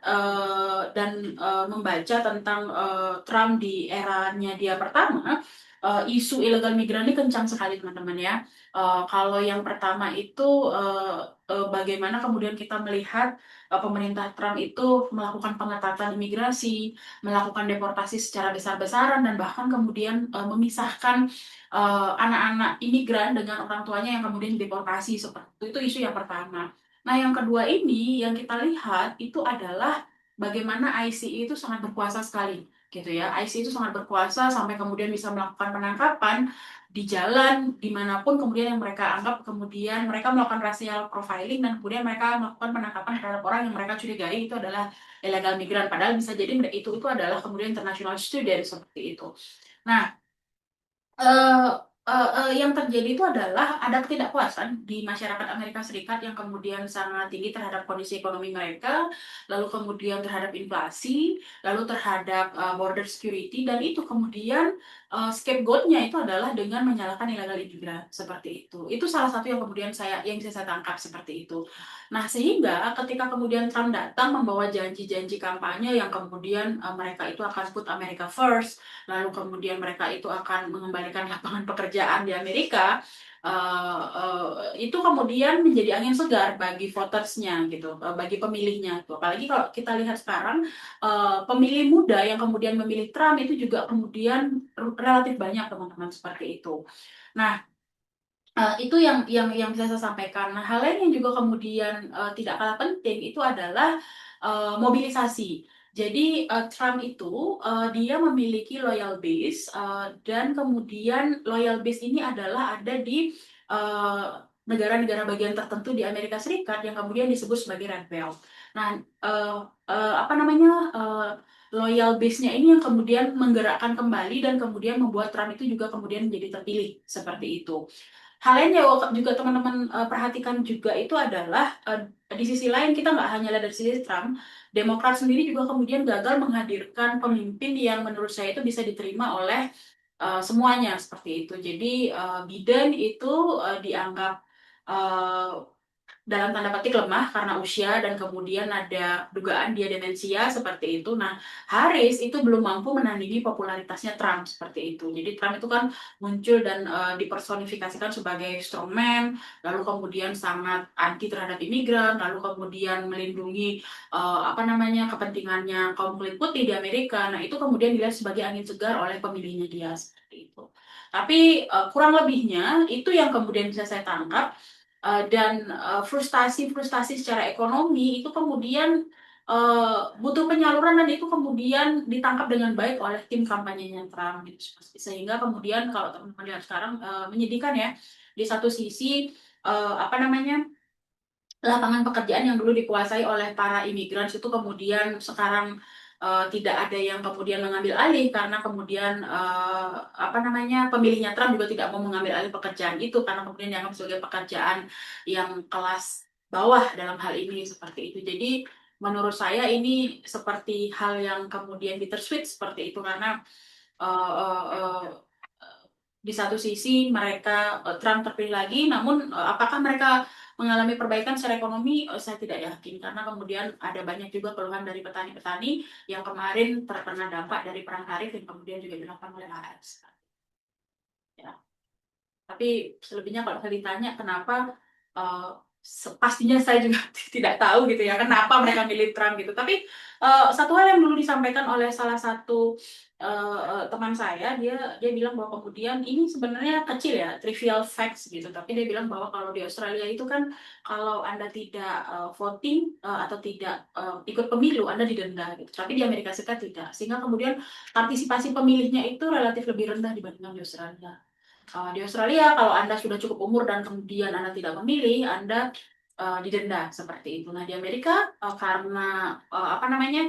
dan membaca tentang Trump di eranya dia pertama, isu illegal migran ini kencang sekali teman-teman ya. Kalau yang pertama itu bagaimana kemudian kita melihat pemerintah Trump itu melakukan pengetatan imigrasi, melakukan deportasi secara besar-besaran dan bahkan kemudian memisahkan anak-anak imigran dengan orang tuanya yang kemudian deportasi seperti itu isu yang pertama. Nah, yang kedua ini yang kita lihat itu adalah bagaimana ICE itu sangat berkuasa sekali, gitu ya. ICE itu sangat berkuasa sampai kemudian bisa melakukan penangkapan di jalan dimanapun kemudian yang mereka anggap kemudian mereka melakukan racial profiling dan kemudian mereka melakukan penangkapan terhadap orang yang mereka curigai itu adalah illegal migran padahal bisa jadi itu adalah kemudian international student seperti itu. Nah, eh, yang terjadi itu adalah ada ketidakpuasan di masyarakat Amerika Serikat yang kemudian sangat tinggi terhadap kondisi ekonomi mereka, lalu kemudian terhadap inflasi, lalu terhadap border security, dan itu kemudian scapegoat-nya itu adalah dengan menyalahkan illegal imigran seperti itu. Itu salah satu yang kemudian yang bisa saya tangkap seperti itu. Nah, sehingga ketika kemudian Trump datang membawa janji-janji kampanye yang kemudian mereka itu akan put America first, lalu kemudian mereka itu akan mengembalikan lapangan pekerjaan di Amerika, itu kemudian menjadi angin segar bagi votersnya gitu, bagi pemilihnya tuh. Apalagi kalau kita lihat sekarang pemilih muda yang kemudian memilih Trump itu juga kemudian relatif banyak teman-teman seperti itu. Nah, itu yang bisa saya sampaikan. Nah, hal lain yang juga kemudian tidak kalah penting itu adalah mobilisasi. Jadi Trump itu dia memiliki loyal base dan kemudian loyal base ini adalah ada di negara-negara bagian tertentu di Amerika Serikat yang kemudian disebut sebagai Red Belt. Nah, apa namanya loyal base-nya ini yang kemudian menggerakkan kembali dan kemudian membuat Trump itu juga kemudian menjadi terpilih seperti itu. Hal lain yang juga teman-teman perhatikan juga itu adalah di sisi lain kita nggak hanya lihat dari sisi Trump, Demokrat sendiri juga kemudian gagal menghadirkan pemimpin yang menurut saya itu bisa diterima oleh semuanya seperti itu. Jadi Biden itu dianggap eh, dalam tanda petik lemah karena usia dan kemudian ada dugaan dia demensia seperti itu. Nah, Harris itu belum mampu menandingi popularitasnya Trump seperti itu. Jadi Trump itu kan muncul dan dipersonifikasikan sebagai strongman, lalu kemudian sangat anti terhadap imigran, lalu kemudian melindungi apa namanya kepentingannya kaum kulit putih di Amerika. Nah, itu kemudian dilihat sebagai angin segar oleh pemilihnya dia seperti itu. Tapi kurang lebihnya itu yang kemudian bisa saya tangkap. Dan frustasi-frustasi secara ekonomi itu kemudian butuh penyaluran dan itu kemudian ditangkap dengan baik oleh tim kampanyenya Trump gitu. Sehingga kemudian kalau teman-teman lihat sekarang menyedihkan ya, di satu sisi apa namanya lapangan pekerjaan yang dulu dikuasai oleh para imigran itu kemudian sekarang tidak ada yang kemudian mengambil alih karena kemudian apa namanya pemilihnya Trump juga tidak mau mengambil alih pekerjaan itu karena kemudian dianggap sebagai pekerjaan yang kelas bawah dalam hal ini seperti itu. Jadi menurut saya ini seperti hal yang kemudian bittersweet seperti itu karena eh, eh, eh, di satu sisi mereka Trump terpilih lagi, namun apakah mereka mengalami perbaikan secara ekonomi? Saya tidak yakin karena kemudian ada banyak juga keluhan dari petani-petani yang kemarin terkena dampak dari perang tarif yang kemudian juga dilakukan oleh AS. Ya. Tapi selebihnya kalau saya ditanya kenapa, uh, pastinya saya juga tidak tahu gitu ya kenapa mereka milih Trump gitu. Tapi satu hal yang dulu disampaikan oleh salah satu teman saya, dia bilang bahwa kemudian ini sebenarnya kecil ya, trivial facts gitu. Tapi dia bilang bahwa kalau di Australia itu kan kalau Anda tidak voting atau tidak ikut pemilu, Anda didenda gitu. Tapi di Amerika Serikat tidak. Sehingga kemudian partisipasi pemilihnya itu relatif lebih rendah dibandingkan di Australia. Di Australia, kalau Anda sudah cukup umur dan kemudian Anda tidak memilih, Anda didenda seperti itu. Nah, di Amerika karena apa namanya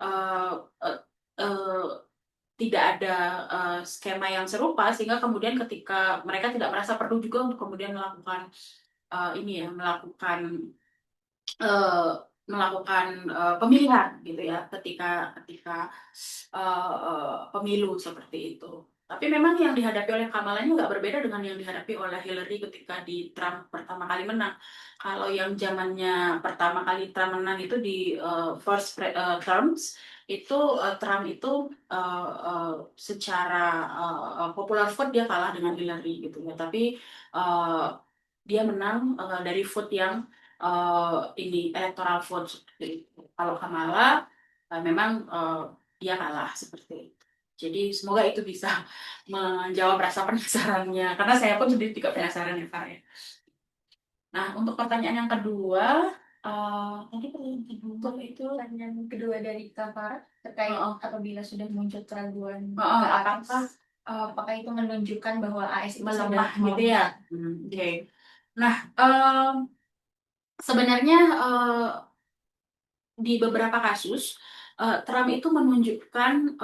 uh, uh, uh, tidak ada skema yang serupa, sehingga kemudian ketika mereka tidak merasa perlu juga untuk kemudian melakukan ini ya, eh, melakukan pemilihan gitu ya ketika ketika pemilu seperti itu. Tapi memang yang dihadapi oleh Kamala ini nggak berbeda dengan yang dihadapi oleh Hillary ketika di Trump pertama kali menang. Kalau yang zamannya pertama kali Trump menang itu di terms itu Trump itu secara popular vote dia kalah dengan Hillary gitu ya. Tapi uh, dia menang dari vote yang ini electoral vote seperti itu. Kalau Kamala memang dia kalah seperti itu. Jadi semoga itu bisa menjawab rasa penasarannya karena saya pun sendiri juga penasaran ya Pak ya. Nah untuk pertanyaan yang kedua, tadi pertanyaan kedua itu Pertanyaan kedua dari Kak Farah terkait apabila sudah muncul keraguan ke apakah AS, apakah itu menunjukkan bahwa AS itu melemah sudah gitu ya? Oke. Nah sebenarnya di beberapa kasus Trump itu menunjukkan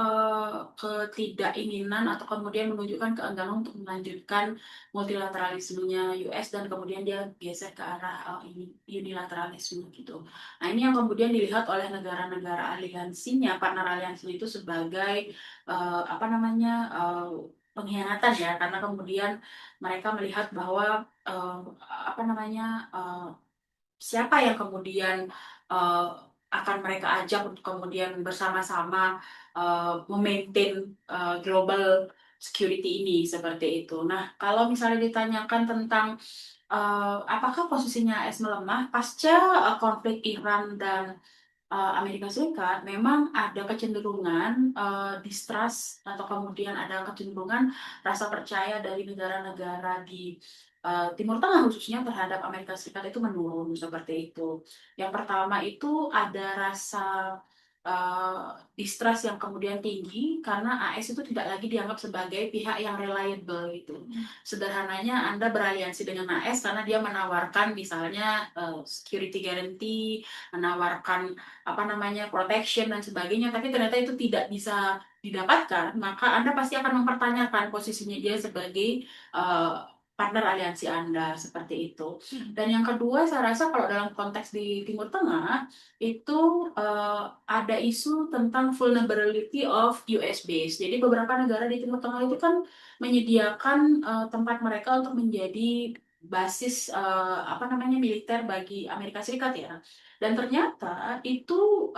ketidakinginan atau kemudian menunjukkan keengganan untuk melanjutkan multilateralismenya US dan kemudian dia geser ke arah unilateralisme gitu. Nah ini yang kemudian dilihat oleh negara-negara aliansinya, partner aliansinya itu sebagai apa namanya pengkhianatan ya, karena kemudian mereka melihat bahwa apa namanya siapa yang kemudian uh, akan mereka ajak untuk kemudian bersama-sama memaintain global security ini seperti itu. Nah, kalau misalnya ditanyakan tentang apakah posisinya AS melemah pasca konflik Iran dan Amerika Serikat, memang ada kecenderungan distrust atau kemudian ada kecenderungan rasa percaya dari negara-negara di Timur Tengah khususnya terhadap Amerika Serikat itu menurun seperti itu. Yang pertama itu ada rasa distrust yang kemudian tinggi karena AS itu tidak lagi dianggap sebagai pihak yang reliable gitu. Sederhananya Anda beraliansi dengan AS karena dia menawarkan misalnya security guarantee, menawarkan apa namanya protection dan sebagainya, tapi ternyata itu tidak bisa didapatkan, maka Anda pasti akan mempertanyakan posisinya dia sebagai partner aliansi Anda seperti itu. Dan yang kedua, saya rasa kalau dalam konteks di Timur Tengah itu ada isu tentang vulnerability of US base. Jadi beberapa negara di Timur Tengah itu kan menyediakan tempat mereka untuk menjadi basis apa namanya militer bagi Amerika Serikat ya. Dan ternyata itu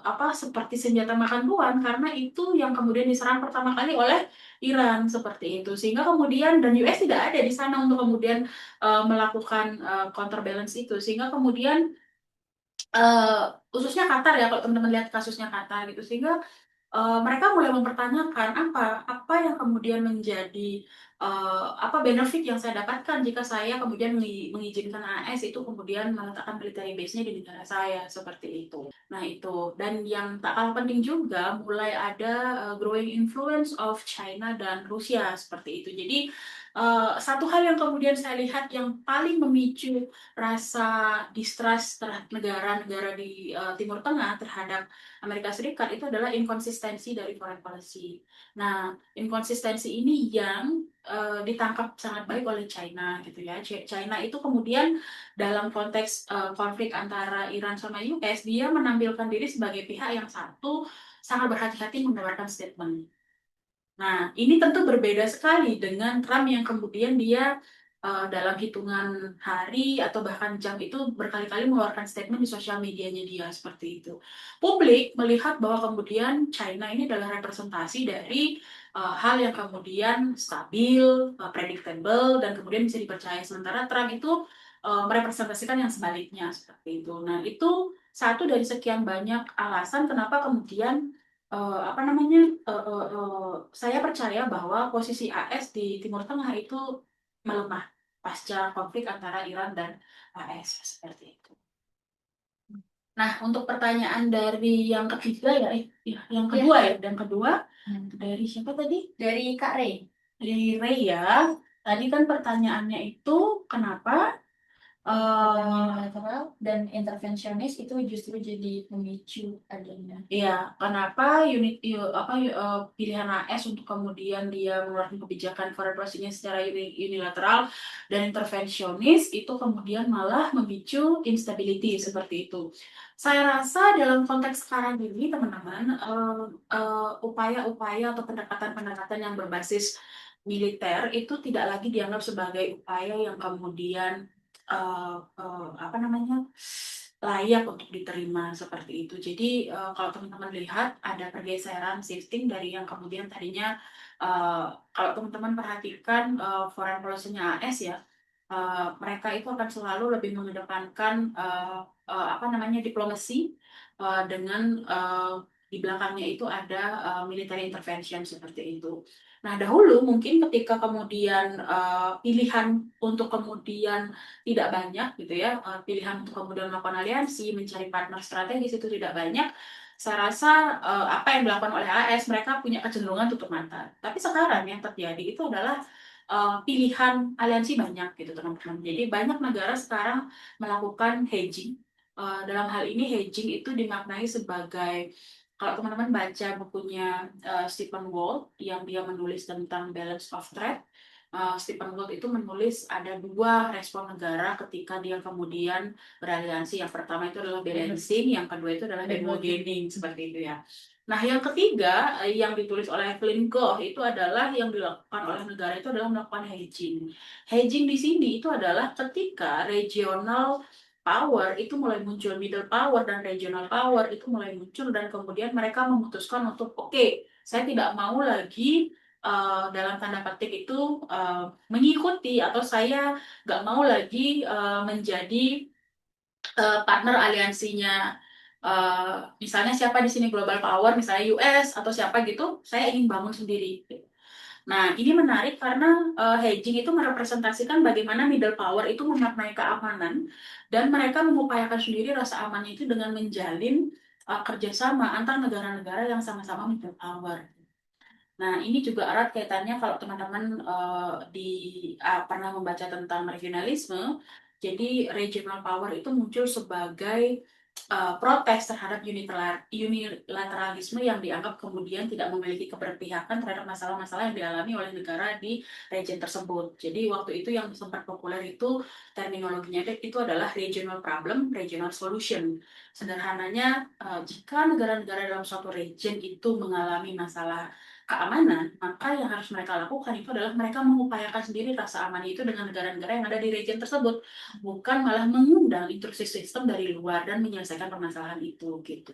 apa seperti senjata makan tuan karena itu yang kemudian diserang pertama kali oleh Iran seperti itu. Sehingga kemudian dan US tidak ada di sana untuk kemudian melakukan counterbalance itu. Sehingga kemudian khususnya Qatar ya kalau teman-teman lihat kasusnya Qatar gitu sehingga mereka mulai mempertanyakan apa yang kemudian menjadi apa benefit yang saya dapatkan jika saya kemudian mengizinkan AS itu kemudian meletakkan military base-nya di negara saya seperti itu. Nah itu dan yang tak kalah penting juga mulai ada growing influence of China dan Rusia seperti itu. Jadi satu hal yang kemudian saya lihat yang paling memicu rasa distrust terhadap negara-negara di Timur Tengah terhadap Amerika Serikat itu adalah inkonsistensi dari foreign policy. Nah, inkonsistensi ini yang ditangkap sangat baik oleh China gitu ya. China itu kemudian dalam konteks konflik antara Iran sama US, dia menampilkan diri sebagai pihak yang satu sangat berhati-hati mengeluarkan statement. Nah, ini tentu berbeda sekali dengan Trump yang kemudian dia dalam hitungan hari atau bahkan jam itu berkali-kali mengeluarkan statement di sosial medianya dia seperti itu. Publik melihat bahwa kemudian China ini adalah representasi dari hal yang kemudian stabil, predictable, dan kemudian bisa dipercaya. Sementara Trump itu merepresentasikan yang sebaliknya seperti itu. Nah, itu satu dari sekian banyak alasan kenapa kemudian apa namanya saya percaya bahwa posisi AS di Timur Tengah itu melemah pasca konflik antara Iran dan AS seperti itu. Nah, untuk pertanyaan dari yang ketiga ya, yang kedua ya, dan kedua dari siapa tadi? Dari Kak Rey. Dari Ray ya. Tadi kan pertanyaannya itu kenapa Unilateral dan intervensionis itu justru jadi pemicu adanya. Iya, kenapa pilihan AS untuk kemudian dia mengeluarkan kebijakan foreign policy-nya secara unilateral dan intervensionis itu kemudian malah memicu instability seperti itu. Saya rasa dalam konteks sekarang ini teman-teman upaya-upaya atau pendekatan-pendekatan yang berbasis militer itu tidak lagi dianggap sebagai upaya yang kemudian apa namanya layak untuk diterima seperti itu. Jadi kalau teman-teman lihat ada pergeseran shifting dari yang kemudian tadinya kalau teman-teman perhatikan foreign policy-nya AS ya mereka itu akan selalu lebih mengedepankan apa namanya diplomasi dengan di belakangnya itu ada military intervention seperti itu. Nah, dahulu mungkin ketika kemudian pilihan untuk kemudian tidak banyak gitu ya, pilihan untuk kemudian melakukan aliansi, mencari partner strategis itu tidak banyak, saya rasa apa yang dilakukan oleh AS mereka punya kecenderungan tutup mata. Tapi sekarang yang terjadi itu adalah pilihan aliansi banyak gitu teman-teman. Jadi banyak negara sekarang melakukan hedging. Dalam hal ini hedging itu dimaknai sebagai kalau teman-teman baca bukunya Stephen Walt yang dia menulis tentang balance of trade, Stephen Walt itu menulis ada dua respon negara ketika dia kemudian beraliansi. Yang pertama itu adalah balancing, yang kedua itu adalah demogening seperti itu ya. Nah, yang ketiga yang ditulis oleh Evelyn Goh itu adalah yang dilakukan oleh negara itu adalah melakukan hedging. Hedging di sini itu adalah ketika regional power itu mulai muncul, middle power dan regional power itu mulai muncul dan kemudian mereka memutuskan untuk oke, saya tidak mau lagi dalam tanda petik itu mengikuti atau saya nggak mau lagi menjadi partner aliansinya misalnya siapa di sini global power misalnya US atau siapa gitu saya ingin bangun sendiri. Nah, ini menarik karena hedging itu merepresentasikan bagaimana middle power itu memaknai keamanan dan mereka mengupayakan sendiri rasa amannya itu dengan menjalin kerjasama antar negara-negara yang sama-sama middle power. Nah, ini juga erat kaitannya kalau teman-teman pernah membaca tentang regionalisme. Jadi regional power itu muncul sebagai protes terhadap unilateralisme yang dianggap kemudian tidak memiliki keberpihakan terhadap masalah-masalah yang dialami oleh negara di region tersebut. Jadi waktu itu yang sempat populer itu terminologinya itu adalah regional problem, regional solution. Sederhananya, jika negara-negara dalam suatu region itu mengalami masalah keamanan, maka yang harus mereka lakukan itu adalah mereka mengupayakan sendiri rasa aman itu dengan negara-negara yang ada di region tersebut, bukan malah mengundang intrusi sistem dari luar dan menyelesaikan permasalahan itu gitu.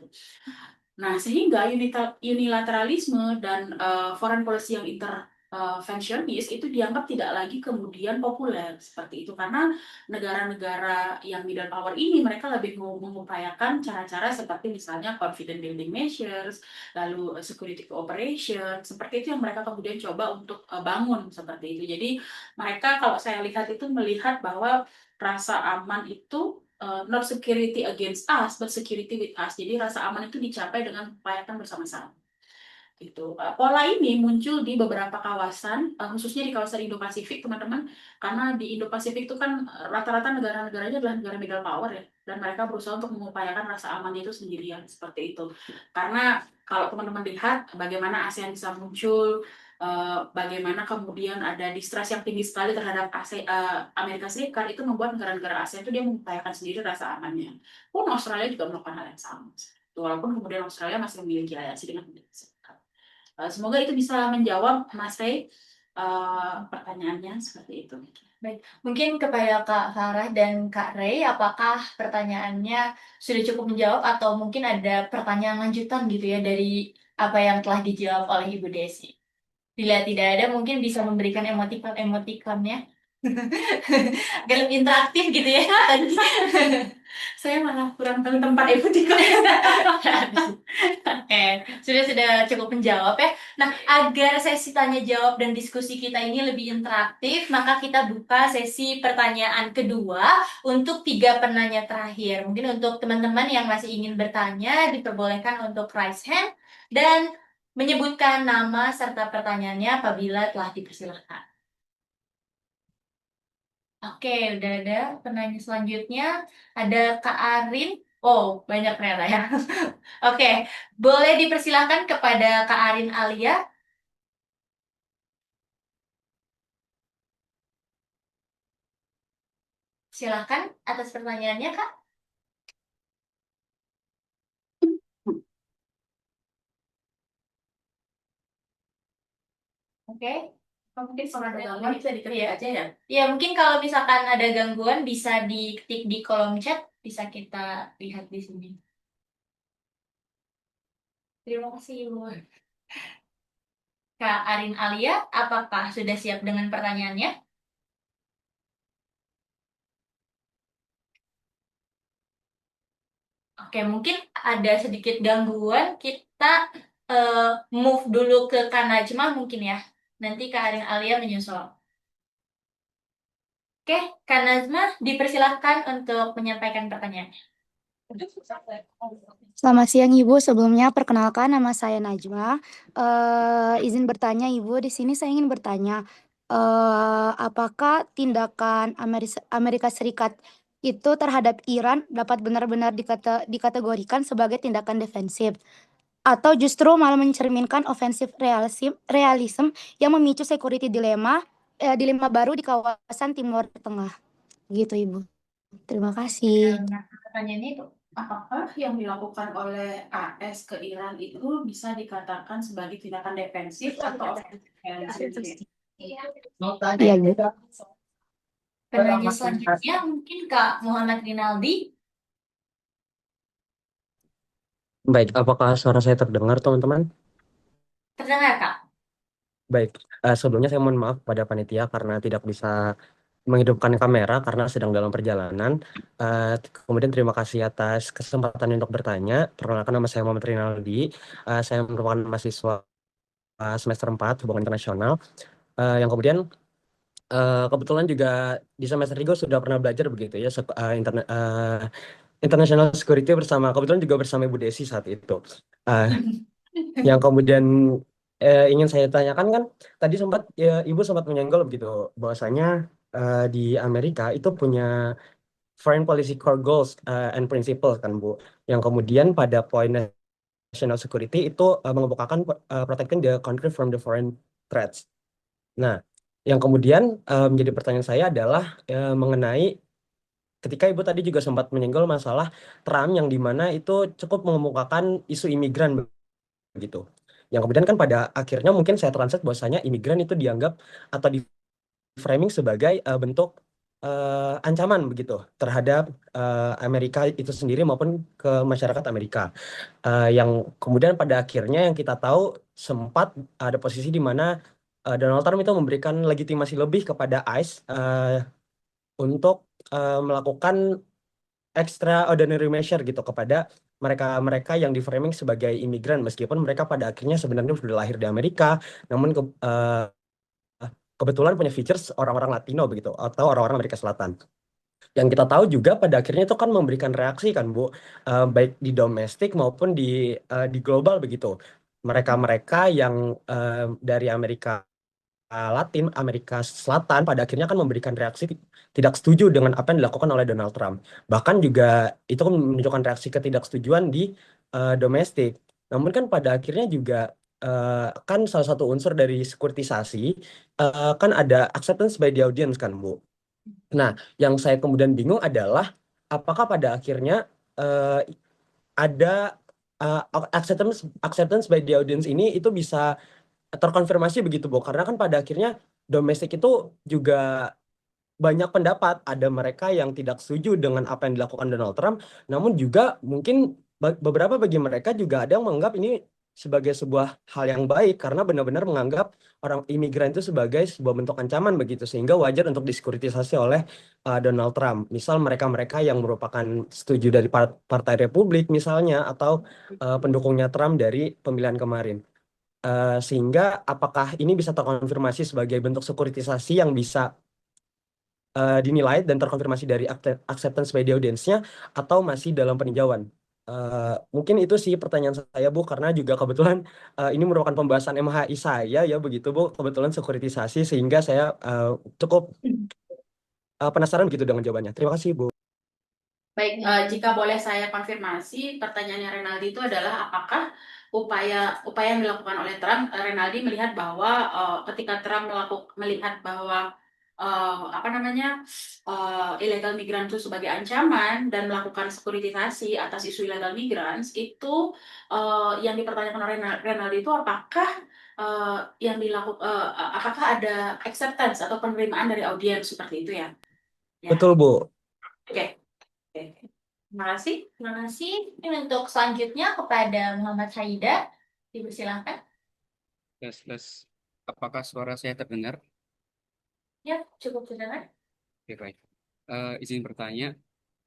Nah, sehingga unilateralisme dan foreign policy yang interventionis itu dianggap tidak lagi kemudian populer seperti itu, karena negara-negara yang middle power ini mereka lebih mengupayakan cara-cara seperti misalnya confidence building measures, lalu security cooperation, seperti itu yang mereka kemudian coba untuk bangun seperti itu. Jadi mereka kalau saya lihat itu melihat bahwa rasa aman itu not security against us, but security with us. Jadi rasa aman itu dicapai dengan upayakan bersama-sama. Gitu. Pola ini muncul di beberapa kawasan, khususnya di kawasan Indo-Pasifik, teman-teman. Karena di Indo-Pasifik itu kan rata-rata negara-negaranya adalah negara middle power ya, dan mereka berusaha untuk mengupayakan rasa aman itu sendirian seperti itu. Karena kalau teman-teman lihat bagaimana ASEAN bisa muncul, bagaimana kemudian ada distrust yang tinggi sekali terhadap Amerika Serikat, itu membuat negara-negara ASEAN itu dia mengupayakan sendiri rasa amannya. Pun Australia juga melakukan hal yang sama. Walaupun kemudian Australia masih memiliki aliansi dengan Amerika Serikat. Semoga itu bisa menjawab Mas Rey pertanyaannya seperti itu. Baik, mungkin kepada Kak Farah dan Kak Rey, apakah pertanyaannya sudah cukup menjawab atau mungkin ada pertanyaan lanjutan gitu ya dari apa yang telah dijawab oleh Ibu Desi? Bila tidak ada, mungkin bisa memberikan emoticon-emoticonnya agar lebih interaktif gitu ya. Saya malah kurang tahu tempat emoticon. Oke, sudah cukup menjawab ya. Nah, agar sesi tanya jawab dan diskusi kita ini lebih interaktif, maka kita buka sesi pertanyaan kedua untuk 3 penanya terakhir. Mungkin untuk teman-teman yang masih ingin bertanya, diperbolehkan untuk raise hand dan menyebutkan nama serta pertanyaannya apabila telah dipersilahkan. Oke, udah ada penanya selanjutnya. Ada Kak Arin. Oh, banyak ternyata ya. Oke, boleh dipersilahkan kepada Kak Arin Alia. Silakan atas pertanyaannya, Kak. Oke. Mungkin kalau ada gangguan bisa diketik aja ya. Ya, mungkin kalau misalkan ada gangguan bisa diketik di kolom chat, bisa kita lihat di sini. Terima kasih, Ibu. Kak Arin Alia, apakah sudah siap dengan pertanyaannya? Oke, mungkin ada sedikit gangguan. Kita move dulu ke Kak Najma mungkin ya. Nanti Kak Arin Alia menyusul. Oke, Kak Najma dipersilahkan untuk menyampaikan pertanyaannya. Selamat siang Ibu, sebelumnya perkenalkan nama saya Najma. Izin bertanya Ibu, di sini saya ingin bertanya, apakah tindakan Amerika Serikat itu terhadap Iran dapat benar-benar dikategorikan sebagai tindakan defensif, atau justru malah mencerminkan ofensif realism yang memicu security dilema baru di kawasan Timur Tengah, gitu Ibu. Terima kasih. Nah, pertanyaannya itu, apakah yang dilakukan oleh AS ke Iran itu bisa dikatakan sebagai tindakan defensif atau ofensif? Iya, Bu. Penanya selanjutnya mungkin Kak Muhammad Rinaldi. Baik, apakah suara saya terdengar, teman-teman? Terdengar, Kak? Baik, sebelumnya saya mohon maaf pada panitia karena tidak bisa menghidupkan kamera karena sedang dalam perjalanan. Kemudian terima kasih atas kesempatan untuk bertanya. Perkenalkan, nama saya Muhammad Rinaldi. Saya merupakan mahasiswa semester 4 Hubungan Internasional. Yang kemudian kebetulan juga di semester 3 sudah pernah belajar begitu ya, International Security kebetulan juga bersama Ibu Desi saat itu. Yang kemudian ingin saya tanyakan kan tadi Ibu sempat menyenggol begitu bahwasanya di Amerika itu punya foreign policy core goals and principles kan Bu, yang kemudian pada poin national security itu mengemukakan protecting the country from the foreign threats. Nah, yang kemudian menjadi pertanyaan saya adalah mengenai ketika Ibu tadi juga sempat menyinggung masalah Trump yang dimana itu cukup mengemukakan isu imigran begitu. Yang kemudian kan pada akhirnya mungkin saya translate bahwasanya imigran itu dianggap atau di framing sebagai bentuk ancaman begitu terhadap Amerika itu sendiri maupun ke masyarakat Amerika. Yang kemudian pada akhirnya yang kita tahu sempat ada posisi di mana Donald Trump itu memberikan legitimasi lebih kepada ICE untuk melakukan extraordinary measure gitu kepada mereka-mereka yang di-framing sebagai imigran meskipun mereka pada akhirnya sebenarnya sudah lahir di Amerika, namun kebetulan punya features orang-orang Latino begitu atau orang-orang Amerika Selatan. Yang kita tahu juga pada akhirnya itu kan memberikan reaksi kan Bu, baik di domestik maupun di global begitu. Mereka-mereka yang dari Amerika Latin, Amerika Selatan pada akhirnya kan memberikan reaksi tidak setuju dengan apa yang dilakukan oleh Donald Trump. Bahkan juga itu kan menunjukkan reaksi ketidaksetujuan di domestik. Namun kan pada akhirnya juga kan salah satu unsur dari sekuritisasi kan ada acceptance by the audience kan Bu. Nah, yang saya kemudian bingung adalah apakah pada akhirnya eh, ada acceptance acceptance by the audience ini itu bisa terkonfirmasi begitu Bu, karena kan pada akhirnya domestik itu juga banyak pendapat. Ada mereka yang tidak setuju dengan apa yang dilakukan Donald Trump, namun juga mungkin beberapa bagi mereka juga ada yang menganggap ini sebagai sebuah hal yang baik karena benar-benar menganggap orang imigran itu sebagai sebuah bentuk ancaman begitu, sehingga wajar untuk disekuritisasi oleh Donald Trump. Misal mereka-mereka yang merupakan setuju dari Partai Republik misalnya atau pendukungnya Trump dari pemilihan kemarin. Sehingga apakah ini bisa terkonfirmasi sebagai bentuk sekuritisasi yang bisa dinilai dan terkonfirmasi dari acceptance by the audience-nya atau masih dalam peninjauan? Mungkin itu sih pertanyaan saya Bu, karena juga kebetulan ini merupakan pembahasan MHI saya ya begitu Bu, kebetulan sekuritisasi sehingga saya cukup penasaran begitu dengan jawabannya. Terima kasih Bu. Baik, jika boleh saya konfirmasi, pertanyaannya Renaldi itu adalah apakah upaya yang dilakukan oleh Trump, Renaldi melihat bahwa ketika Trump melihat bahwa apa namanya illegal migran itu sebagai ancaman dan melakukan sekuritisasi atas isu illegal migrants itu yang dipertanyakan oleh Renaldi itu apakah yang dilakukan apakah ada acceptance atau penerimaan dari audiens seperti itu ya? Ya, Betul Bu. oke. Oke. Terima kasih. Terima kasih. Ini untuk selanjutnya kepada Muhammad Haida. Dipersilakan. Tes. Apakah suara saya terdengar? Ya, cukup terdengar. Oke, baik. Izin bertanya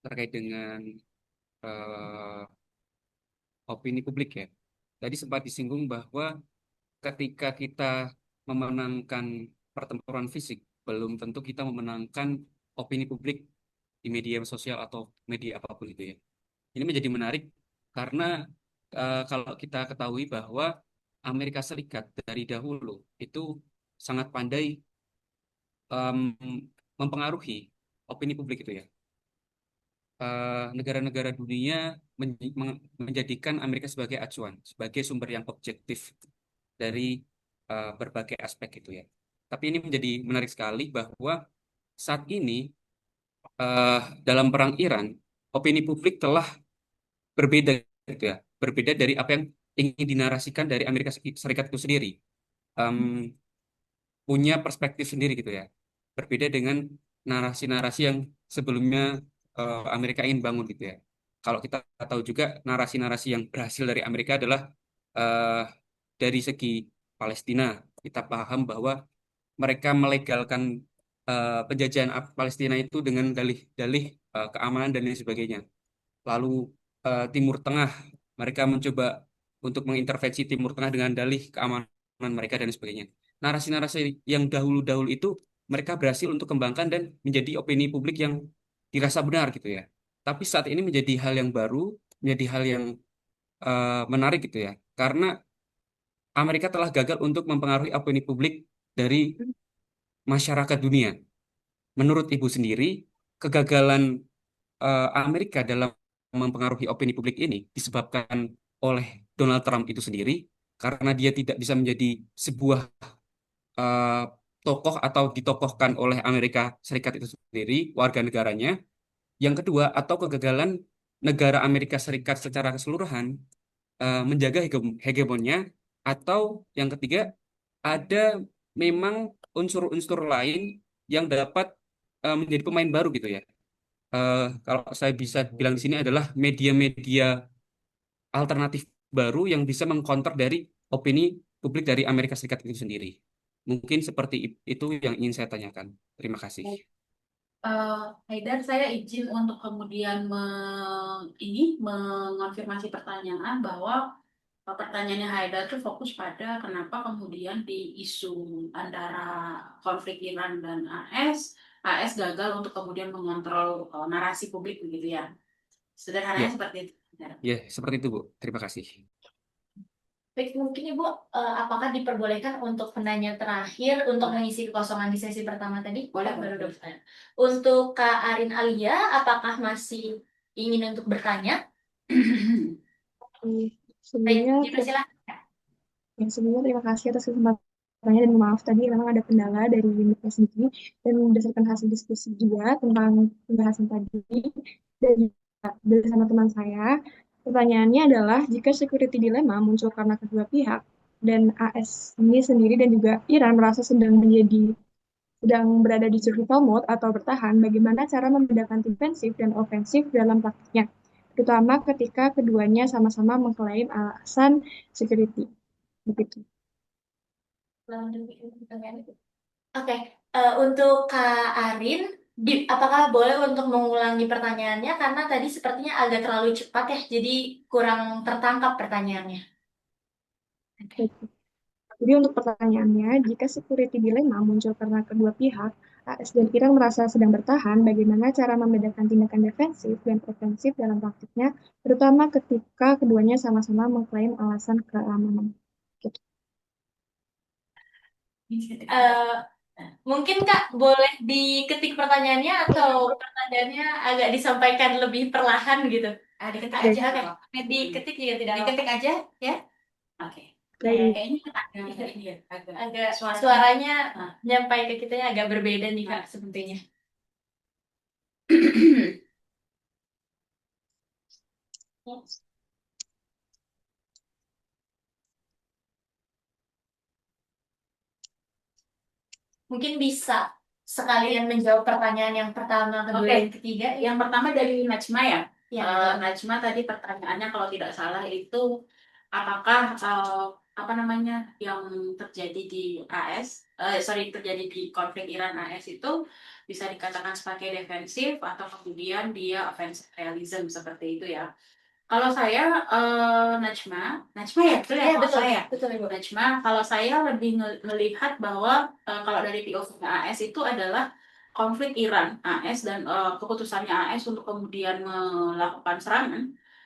terkait dengan opini publik ya. Tadi sempat disinggung bahwa ketika kita memenangkan pertempuran fisik, belum tentu kita memenangkan opini publik di media sosial atau media apapun itu ya. Ini menjadi menarik karena kalau kita ketahui bahwa Amerika Serikat dari dahulu itu sangat pandai mempengaruhi opini publik itu ya. Negara-negara dunia menjadikan Amerika sebagai acuan, sebagai sumber yang objektif dari berbagai aspek itu ya. Tapi ini menjadi menarik sekali bahwa saat ini dalam perang Iran, opini publik telah berbeda gitu ya, berbeda dari apa yang ingin dinarasikan dari Amerika Serikat itu sendiri. Punya perspektif sendiri gitu ya, berbeda dengan narasi-narasi yang sebelumnya Amerika ingin bangun gitu ya. Kalau kita tahu juga narasi-narasi yang berhasil dari Amerika adalah dari segi Palestina, kita paham bahwa mereka melegalkan penjajahan Palestina itu dengan dalih-dalih keamanan dan lain sebagainya. Lalu Timur Tengah, mereka mencoba untuk mengintervensi Timur Tengah dengan dalih keamanan mereka dan sebagainya. Narasi-narasi yang dahulu-dahulu itu mereka berhasil untuk kembangkan dan menjadi opini publik yang dirasa benar gitu ya. Tapi saat ini menjadi hal yang baru, menjadi hal yang menarik gitu ya. Karena Amerika telah gagal untuk mempengaruhi opini publik dari masyarakat dunia. Menurut Ibu sendiri, kegagalan Amerika dalam mempengaruhi opini publik ini disebabkan oleh Donald Trump itu sendiri, karena dia tidak bisa menjadi sebuah eh, tokoh atau ditokohkan oleh Amerika Serikat itu sendiri, warga negaranya. Yang kedua, atau kegagalan negara Amerika Serikat secara keseluruhan menjaga hegemonnya, atau yang ketiga, ada memang unsur-unsur lain yang dapat menjadi pemain baru gitu ya. Kalau saya bisa bilang di sini adalah media-media alternatif baru yang bisa mengcounter dari opini publik dari Amerika Serikat itu sendiri. Mungkin seperti itu yang ingin saya tanyakan. Terima kasih. Haidar, saya izin untuk kemudian mengonfirmasi pertanyaan bahwa pertanyaannya Haidar itu fokus pada kenapa kemudian di isu antara konflik Iran dan AS gagal untuk kemudian mengontrol narasi publik begitu ya. Sederhananya Ya, seperti itu. ya seperti itu Bu. Terima kasih. Baik, mungkin Ibu, apakah diperbolehkan untuk penanya terakhir untuk mengisi kekosongan di sesi pertama tadi? Boleh, Baru boleh. dokter. Untuk Kak Arin Alia, apakah masih ingin untuk bertanya? Baik, Sebelumnya, dipersilakan. sebelumnya terima kasih atas kesempatannya dan maaf tadi memang ada kendala dari unitnya sendiri dan berdasarkan hasil diskusi juga tentang pembahasan tadi dan juga bersama teman saya, pertanyaannya adalah jika security dilemma muncul karena kedua pihak dan AS ini sendiri dan juga Iran merasa sedang berada di survival mode atau bertahan, bagaimana cara membedakan defensif dan ofensif dalam praktiknya, terutama ketika keduanya sama-sama mengklaim alasan security. Begitu. Oke, untuk Kak Arin, apakah boleh untuk mengulangi pertanyaannya karena tadi sepertinya agak terlalu cepat ya, jadi kurang tertangkap pertanyaannya. Baik. Jadi untuk pertanyaannya, jika security dilemma muncul karena kedua pihak, AS dan Iran merasa sedang bertahan, bagaimana cara membedakan tindakan defensif dan ofensif dalam praktiknya, terutama ketika keduanya sama-sama mengklaim alasan keamanan. Gitu. Mungkin Kak boleh diketik pertanyaannya atau pertanyaannya agak disampaikan lebih perlahan gitu. Diketik Baik. aja. Diketik juga tidak apa-apa. Diketik aja ya. Oke. Baik. Kayaknya Agak suaranya nyampai ke kita agak berbeda nih Kak sepertinya. Mungkin bisa sekalian menjawab pertanyaan yang pertama, kedua, dan ketiga. Yang pertama dari Najma ya. Ya, Najma tadi pertanyaannya kalau tidak salah itu apakah yang terjadi di terjadi di konflik Iran AS itu bisa dikatakan sebagai defensif atau kemudian dia offensive realism seperti itu ya. Kalau saya Najma ya betul ya, betul saya. betul Ibu. Najma, kalau saya lebih melihat bahwa kalau dari POV AS itu adalah konflik Iran AS dan keputusannya AS untuk kemudian melakukan serangan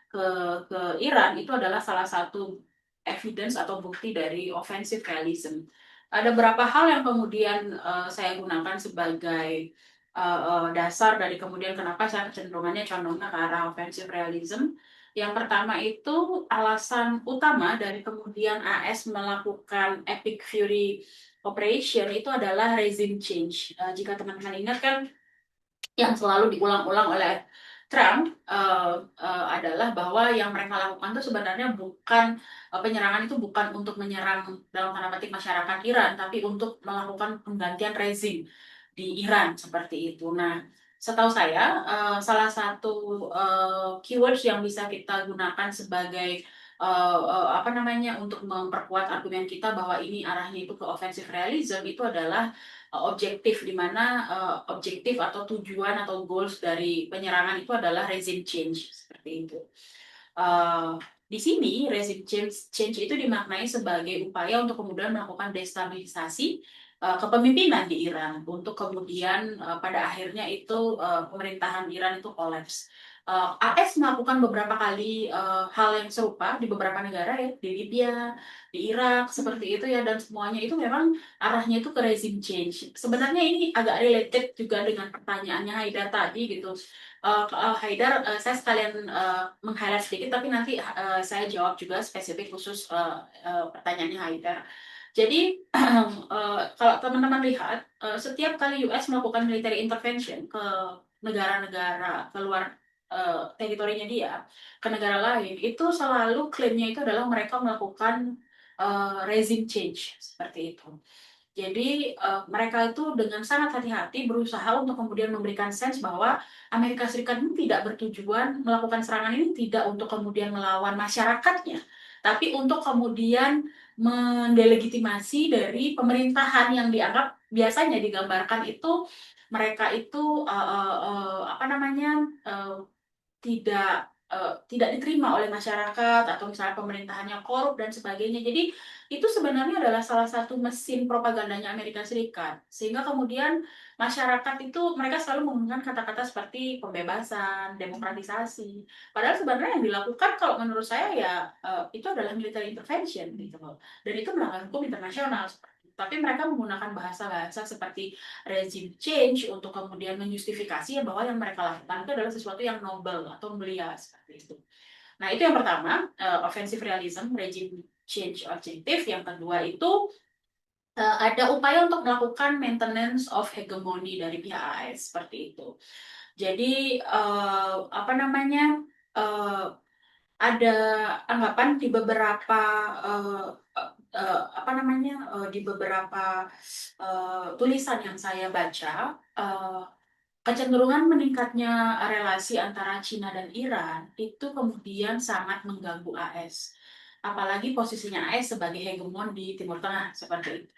ke Iran itu adalah salah satu evidence atau bukti dari offensive realism. Ada beberapa hal yang kemudian saya gunakan sebagai dasar dari kemudian kenapa saya kecenderungannya condongnya ke arah offensive realism. Yang pertama itu alasan utama dari kemudian AS melakukan Epic Fury Operation itu adalah regime change. Jika teman-teman ingat kan yang selalu diulang-ulang oleh Trump adalah bahwa yang mereka lakukan itu sebenarnya bukan penyerangan itu bukan untuk menyerang dalam tanda petik masyarakat Iran, tapi untuk melakukan penggantian rezim di Iran seperti itu. Nah, setahu saya salah satu keywords yang bisa kita gunakan sebagai untuk memperkuat argumen kita bahwa ini arahnya itu ke offensive realism itu adalah objektif, di mana objektif atau tujuan atau goals dari penyerangan itu adalah regime change seperti itu. Di sini regime change itu dimaknai sebagai upaya untuk kemudian melakukan destabilisasi kepemimpinan di Iran untuk kemudian pada akhirnya itu pemerintahan Iran itu kolaps. AS melakukan beberapa kali hal yang serupa di beberapa negara ya, di Libya, di Irak, seperti itu ya, dan semuanya itu memang arahnya itu ke regime change. Sebenarnya ini agak related juga dengan pertanyaannya Haidar tadi gitu. Haidar, saya sekalian meng-highlight sedikit, tapi nanti saya jawab juga spesifik khusus pertanyaannya Haidar. Jadi kalau teman-teman lihat, setiap kali US melakukan military intervention ke negara-negara keluar teritorinya dia ke negara lain, itu selalu klaimnya itu adalah mereka melakukan regime change seperti itu. Jadi mereka itu dengan sangat hati-hati berusaha untuk kemudian memberikan sense bahwa Amerika Serikat ini tidak bertujuan melakukan serangan ini tidak untuk kemudian melawan masyarakatnya, tapi untuk kemudian mendelegitimasi dari pemerintahan yang dianggap biasanya digambarkan itu mereka itu apa namanya tidak diterima oleh masyarakat atau misalnya pemerintahannya korup dan sebagainya. Jadi itu sebenarnya adalah salah satu mesin propagandanya Amerika Serikat. Sehingga kemudian masyarakat itu mereka selalu menggunakan kata-kata seperti pembebasan, demokratisasi. Padahal sebenarnya yang dilakukan kalau menurut saya ya itu adalah military intervention gitu loh. Dan itu melanggar hukum internasional. Tapi mereka menggunakan bahasa-bahasa seperti regime change untuk kemudian menjustifikasi bahwa yang mereka lakukan itu adalah sesuatu yang noble atau mulia seperti itu. Nah, itu yang pertama, offensive realism, regime change objective. Yang kedua itu ada upaya untuk melakukan maintenance of hegemony dari pihak AS seperti itu. Jadi apa namanya ada anggapan di beberapa apa namanya di beberapa tulisan yang saya baca, kecenderungan meningkatnya relasi antara Cina dan Iran itu kemudian sangat mengganggu AS. Apalagi posisinya AS sebagai hegemon di Timur Tengah seperti itu.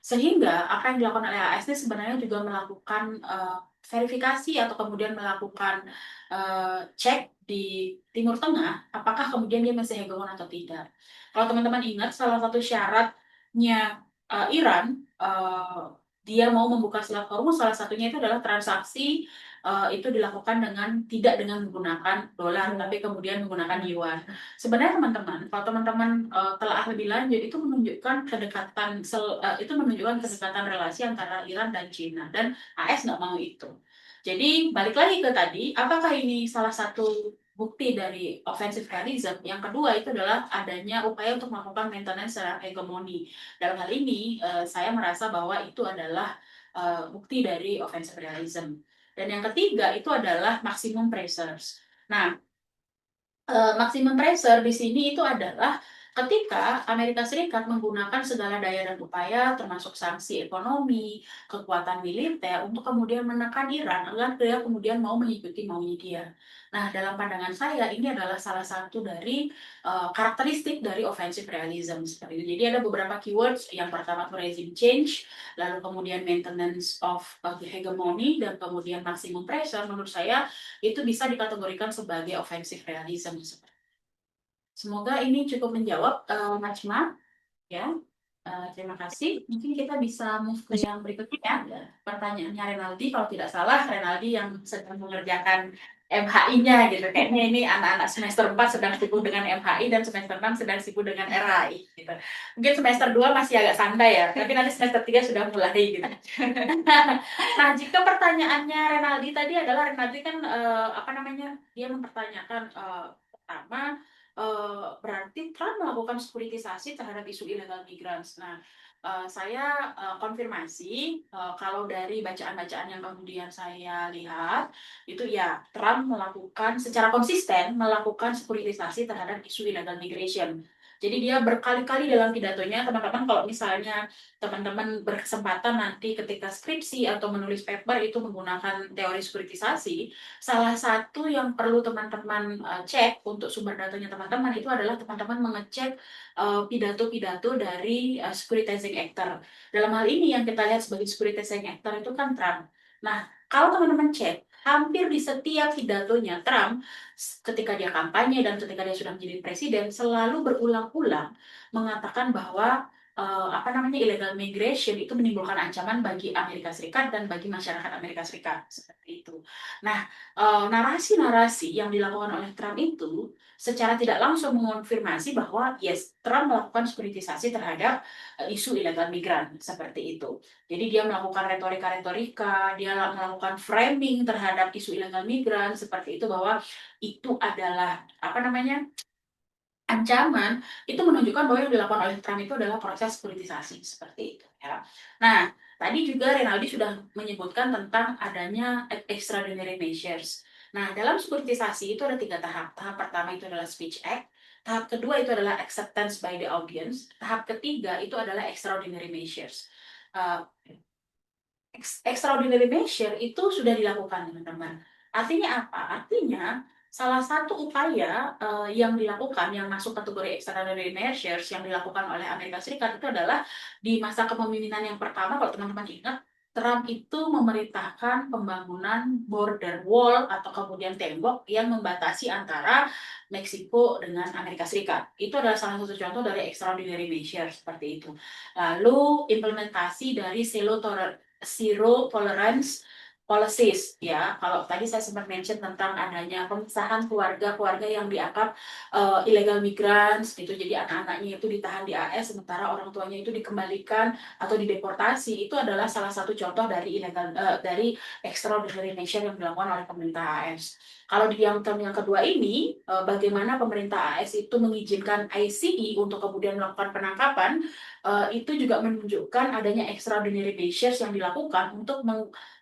Sehingga apa yang dilakukan oleh AS ini sebenarnya juga melakukan verifikasi atau kemudian melakukan cek di Timur Tengah, apakah kemudian dia masih hegemon atau tidak. Kalau teman-teman ingat, salah satu syaratnya Iran, dia mau membuka Selat Hormuz, salah satunya itu adalah transaksi itu dilakukan tidak dengan menggunakan dolar, tapi kemudian menggunakan yuan. Sebenarnya teman-teman, kalau teman-teman telah lebih lanjut, itu menunjukkan kedekatan relasi antara Iran dan Cina, dan AS nggak mau itu. Jadi balik lagi ke tadi, apakah ini salah satu bukti dari offensive realism? Yang kedua itu adalah adanya upaya untuk melakukan maintenance hegemoni. Dalam hal ini, saya merasa bahwa itu adalah bukti dari offensive realism. Dan yang ketiga itu adalah maximum pressures. Nah, maximum pressure di sini itu adalah ketika Amerika Serikat menggunakan segala daya dan upaya termasuk sanksi ekonomi, kekuatan militer untuk kemudian menekan Iran agar dia kemudian mau mengikuti maunya dia. Nah, dalam pandangan saya ini adalah salah satu dari karakteristik dari offensive realism seperti itu. Jadi ada beberapa keywords. Yang pertama itu regime change, lalu kemudian maintenance of hegemony, dan kemudian maximum pressure. Menurut saya itu bisa dikategorikan sebagai offensive realism. Semoga ini cukup menjawab, Najma. Ya, terima kasih. Mungkin kita bisa move ke yang berikutnya. Pertanyaannya Renaldi, kalau tidak salah Renaldi yang sedang mengerjakan MHI-nya gitu. Kayaknya ini anak-anak semester 4 sedang sibuk dengan MHI dan semester 6 sedang sibuk dengan RAI gitu. Mungkin semester 2 masih agak santai ya, tapi nanti semester 3 sudah mulai gitu. Nah, jika pertanyaannya Renaldi tadi adalah Renaldi kan apa namanya? Dia mempertanyakan pertama berarti Trump melakukan sekuritisasi terhadap isu illegal migrants. Nah, saya konfirmasi kalau dari bacaan-bacaan yang kemudian saya lihat itu ya Trump melakukan secara konsisten melakukan sekuritisasi terhadap isu illegal migration. Jadi dia berkali-kali dalam pidatonya, teman-teman kalau misalnya teman-teman berkesempatan nanti ketika skripsi atau menulis paper itu menggunakan teori sekuritisasi, salah satu yang perlu teman-teman cek untuk sumber datanya teman-teman itu adalah teman-teman mengecek pidato-pidato dari securitizing actor. Dalam hal ini yang kita lihat sebagai securitizing actor itu kan Trump. Nah, kalau teman-teman cek, hampir di setiap pidatonya Trump ketika dia kampanye dan ketika dia sudah menjadi presiden selalu berulang-ulang mengatakan bahwa apa namanya illegal migration itu menimbulkan ancaman bagi Amerika Serikat dan bagi masyarakat Amerika Serikat seperti itu. Nah, narasi-narasi yang dilakukan oleh Trump itu secara tidak langsung mengonfirmasi bahwa yes, Trump melakukan sekuritisasi terhadap isu illegal migran seperti itu. Jadi dia melakukan retorika-retorika, dia melakukan framing terhadap isu illegal migran seperti itu bahwa itu adalah apa namanya ancaman, itu menunjukkan bahwa yang dilakukan oleh Trump itu adalah proses politisasi seperti itu ya. Nah, tadi juga Renaldi sudah menyebutkan tentang adanya extraordinary measures. Nah, dalam sekuritisasi itu ada 3 tahap. Tahap pertama itu adalah speech act, tahap kedua itu adalah acceptance by the audience, tahap ketiga itu adalah extraordinary measures. Uh, Extraordinary measure itu sudah dilakukan teman-teman. Artinya apa? Artinya salah satu upaya yang dilakukan yang masuk kategori extraordinary measures yang dilakukan oleh Amerika Serikat itu adalah di masa kepemimpinan yang pertama, kalau teman-teman ingat, Trump itu memerintahkan pembangunan border wall atau kemudian tembok yang membatasi antara Meksiko dengan Amerika Serikat. Itu adalah salah satu contoh dari extraordinary measure seperti itu. Lalu implementasi dari zero tolerance policies ya. Kalau tadi saya sempat mention tentang adanya pemisahan keluarga-keluarga yang dianggap illegal migrants gitu. Jadi anak-anaknya itu ditahan di AS sementara orang tuanya itu dikembalikan atau dideportasi. Itu adalah salah satu contoh dari dari extraordinary measure yang dilakukan oleh pemerintah AS. Kalau di yang term yang kedua ini, bagaimana pemerintah AS itu mengizinkan ICE untuk kemudian melakukan penangkapan, itu juga menunjukkan adanya extraordinary measures yang dilakukan untuk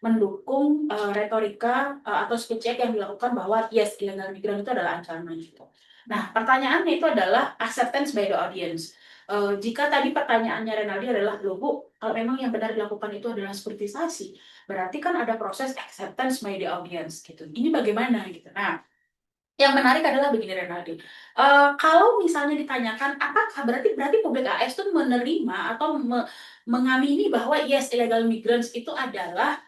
mendukung retorika atau speech act yang dilakukan bahwa yes, illegal migran itu adalah ancaman gitu. Nah, pertanyaannya itu adalah acceptance by the audience. Jika tadi pertanyaannya Renaldi adalah, loh Bu, kalau memang yang benar dilakukan itu adalah sekuritisasi, berarti kan ada proses acceptance by the audience gitu. Ini bagaimana gitu. Nah, yang menarik adalah begini Renaldi, kalau misalnya ditanyakan apakah berarti publik AS itu menerima atau mengamini bahwa yes, illegal migrants itu adalah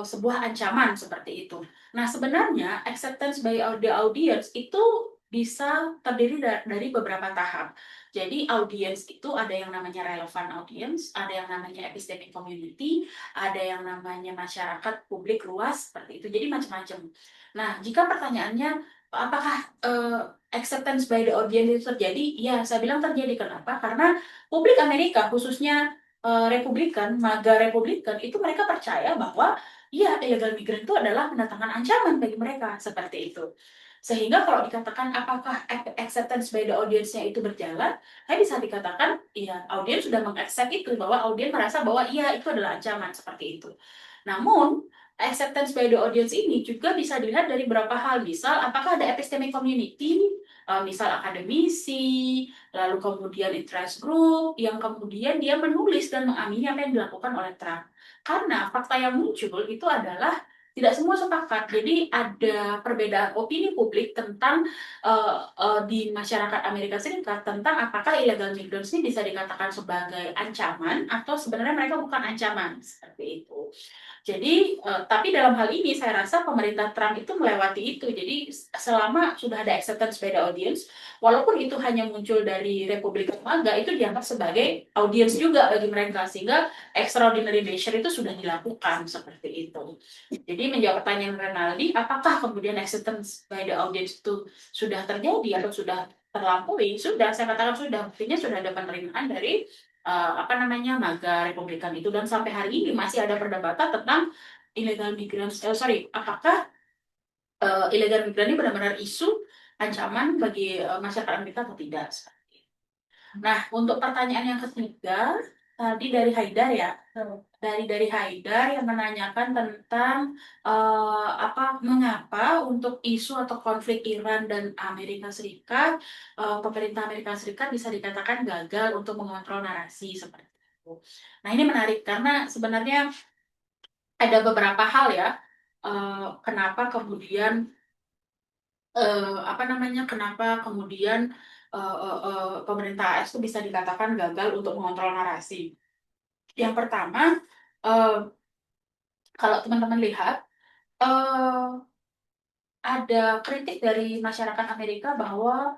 sebuah ancaman seperti itu. Nah, sebenarnya acceptance by the audience itu bisa terdiri dari beberapa tahap. Jadi audience itu ada yang namanya relevant audience, ada yang namanya epistemic community, ada yang namanya masyarakat publik luas seperti itu. Jadi macam-macam. Nah, jika pertanyaannya apakah acceptance by the audience itu terjadi? Ya, saya bilang terjadi. Kenapa? Karena publik Amerika, khususnya Republikan, MAGA Republikan, itu mereka percaya bahwa ya illegal migran itu adalah mendatangkan ancaman bagi mereka, seperti itu. Sehingga kalau dikatakan apakah acceptance by the audience-nya itu berjalan, bisa dikatakan ya audiens sudah mengaccept itu, bahwa audiens merasa bahwa iya itu adalah ancaman, seperti itu. Namun, acceptance by the audience ini juga bisa dilihat dari beberapa hal. Misal, apakah ada epistemic community, misal akademisi, lalu kemudian interest group, yang kemudian dia menulis dan mengamini apa yang dilakukan oleh Trump. Karena fakta yang muncul itu adalah tidak semua sepakat. Jadi ada perbedaan opini publik tentang di masyarakat Amerika Serikat tentang apakah illegal migrants ini bisa dikatakan sebagai ancaman atau sebenarnya mereka bukan ancaman, seperti itu. Jadi, tapi dalam hal ini saya rasa pemerintah Trump itu melewati itu. Jadi selama sudah ada acceptance by the audience, walaupun itu hanya muncul dari Republikan MAGA, itu dianggap sebagai audience juga bagi mereka, sehingga extraordinary measure itu sudah dilakukan seperti itu. Jadi menjawab pertanyaan Renaldi, apakah kemudian acceptance by the audience itu sudah terjadi atau sudah terlampaui? Sudah, saya katakan sudah. Buktinya sudah ada penerimaan dari MAGA Republikan itu, dan sampai hari ini masih ada perdebatan tentang illegal migrants. Apakah illegal migran ini benar-benar isu ancaman bagi masyarakat Amerika atau tidak? Nah, untuk pertanyaan yang ketiga tadi dari Haidar ya, dari Haidar yang menanyakan tentang mengapa untuk isu atau konflik Iran dan Amerika Serikat, pemerintah Amerika Serikat bisa dikatakan gagal untuk mengontrol narasi seperti itu. Nah, ini menarik karena sebenarnya ada beberapa hal ya, kenapa kemudian kenapa kemudian pemerintah AS itu bisa dikatakan gagal untuk mengontrol narasi. Yang pertama, kalau teman-teman lihat, ada kritik dari masyarakat Amerika bahwa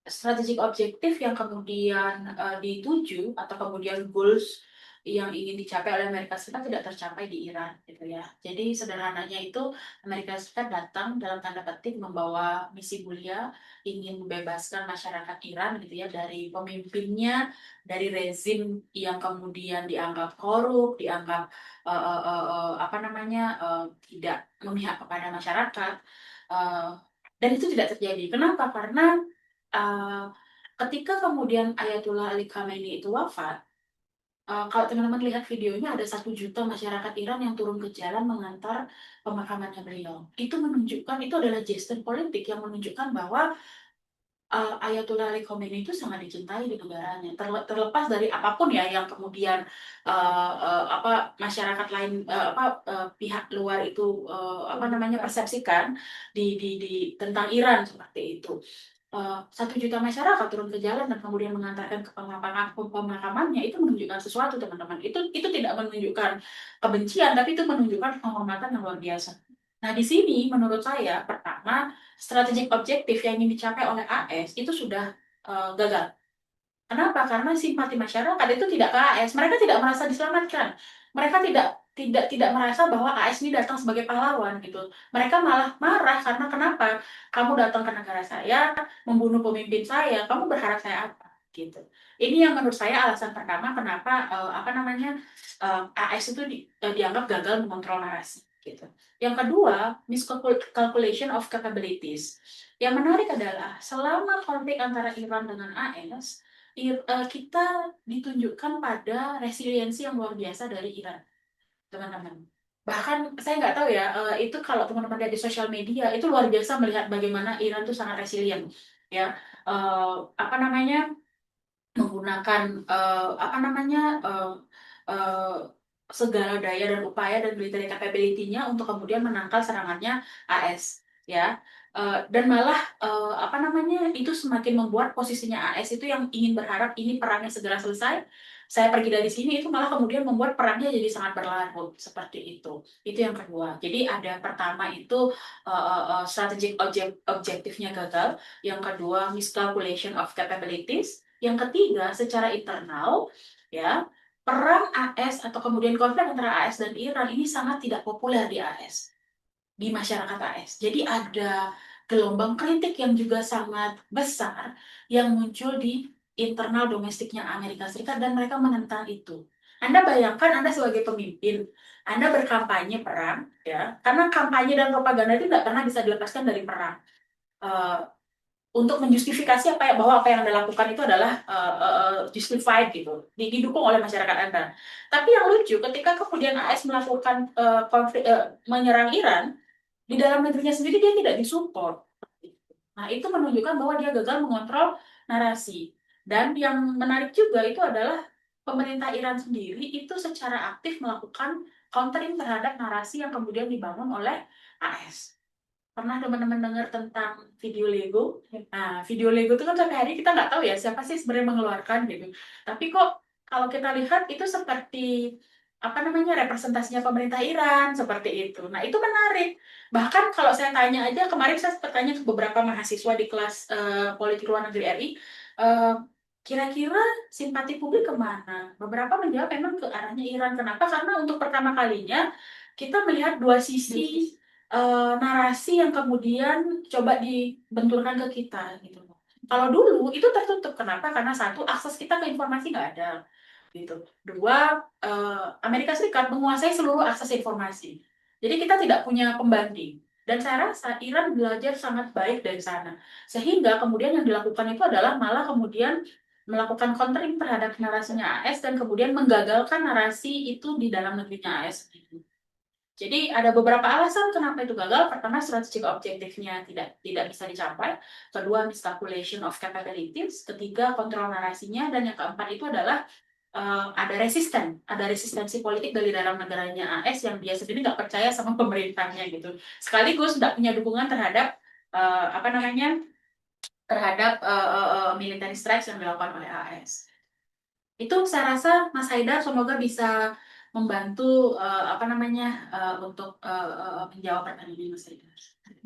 strategic objektif yang kemudian dituju atau kemudian goals yang ingin dicapai oleh Amerika Serikat tidak tercapai di Iran gitu ya. Jadi sederhananya itu Amerika Serikat datang dalam tanda petik membawa misi mulia ingin membebaskan masyarakat Iran gitu ya dari pemimpinnya, dari rezim yang kemudian dianggap korup, dianggap apa namanya tidak memihak kepada masyarakat. Eh, dan itu tidak terjadi. Kenapa? Karena uh, ketika kemudian Ayatullah Ali Khamenei itu wafat, kalau teman-teman lihat videonya ada 1 juta masyarakat Iran yang turun ke jalan mengantar pemakamannya beliau. Itu menunjukkan itu adalah gestur politik yang menunjukkan bahwa Ayatullah Ali Khamenei itu sangat dicintai di negaranya. Terlepas dari apapun ya yang kemudian apa masyarakat lain pihak luar itu apa namanya persepsikan di tentang Iran seperti itu. 1 juta masyarakat turun ke jalan dan kemudian mengantarkan ke pemakamannya itu menunjukkan sesuatu teman-teman. Itu tidak menunjukkan kebencian, tapi itu menunjukkan penghormatan yang luar biasa. Nah di sini menurut saya pertama strategic objektif yang ingin dicapai oleh AS itu sudah gagal. Kenapa? Karena simpati masyarakat itu tidak ke AS. Mereka tidak merasa diselamatkan. Mereka tidak merasa bahwa AS ini datang sebagai pahlawan gitu. Mereka malah marah karena kenapa? Kamu datang ke negara saya, membunuh pemimpin saya, kamu berharap saya apa? Gitu. Ini yang menurut saya alasan pertama kenapa apa namanya AS itu dianggap gagal mengontrol narasi. Gitu. Yang kedua, miscalculation of capabilities. Yang menarik adalah selama konflik antara Iran dengan AS, kita ditunjukkan pada resiliensi yang luar biasa dari Iran, teman-teman. Bahkan saya nggak tahu ya, itu kalau teman-teman lihat di sosial media, itu luar biasa melihat bagaimana Iran itu sangat resilient, ya. Apa namanya, menggunakan apa namanya eh, segala daya dan upaya dan military capability-nya untuk kemudian menangkal serangannya AS ya. Dan malah apa namanya itu semakin membuat posisinya AS itu yang ingin berharap ini perangnya segera selesai, saya pergi dari sini, itu malah kemudian membuat perangnya jadi sangat berlarut seperti itu yang kedua. Jadi ada pertama itu strategic objektifnya gagal, yang kedua miscalculation of capabilities, yang ketiga, secara internal, ya, perang AS atau kemudian konflik antara AS dan Iran ini sangat tidak populer di AS, di masyarakat AS. Jadi ada gelombang kritik yang juga sangat besar yang muncul di internal domestiknya Amerika Serikat dan mereka menentang itu. Anda bayangkan Anda sebagai pemimpin, Anda berkampanye perang, ya, karena kampanye dan propaganda itu tidak pernah bisa dilepaskan dari perang. Eh, untuk menjustifikasi bahwa apa yang Anda lakukan itu adalah justified gitu, didukung oleh masyarakat Anda. Tapi yang lucu ketika kemudian AS melakukan menyerang Iran, di dalam negerinya sendiri dia tidak disupport. Nah, itu menunjukkan bahwa dia gagal mengontrol narasi. Dan yang menarik juga itu adalah pemerintah Iran sendiri itu secara aktif melakukan countering terhadap narasi yang kemudian dibangun oleh AS. Pernah teman-teman dengar tentang video Lego? Nah, video Lego itu kan sampai hari kita nggak tahu ya siapa sih sebenarnya mengeluarkan gitu. Tapi kok kalau kita lihat itu seperti apa namanya representasinya pemerintah Iran seperti itu. Nah, itu menarik. Bahkan kalau saya tanya aja, kemarin saya sempat tanya ke beberapa mahasiswa di kelas politik luar negeri RI, eh, kira-kira simpati publik kemana? Beberapa menjawab memang ke arahnya Iran. Kenapa? Karena untuk pertama kalinya kita melihat dua sisi narasi yang kemudian coba dibenturkan ke kita gitu. Kalau dulu itu tertutup, kenapa? Karena satu, akses kita ke informasi nggak ada, gitu. Dua, Amerika Serikat menguasai seluruh akses informasi. Jadi kita tidak punya pembanding. Dan saya rasa Iran belajar sangat baik dari sana. Sehingga kemudian yang dilakukan itu adalah malah kemudian melakukan countering terhadap narasinya AS dan kemudian menggagalkan narasi itu di dalam negerinya AS. Jadi ada beberapa alasan kenapa itu gagal. Pertama, strategic objektifnya tidak bisa dicapai. Kedua, miscalculation of capabilities. Ketiga, kontrol narasinya. Dan yang keempat itu adalah ada resistensi politik dari dalam negaranya AS yang dia sendiri nggak percaya sama pemerintahnya gitu. Sekaligus tidak punya dukungan terhadap apa namanya military strikes yang dilakukan oleh AS. Itu saya rasa Mas Haidar semoga bisa membantu apa namanya untuk menjawab pertanyaan Mas Haidar.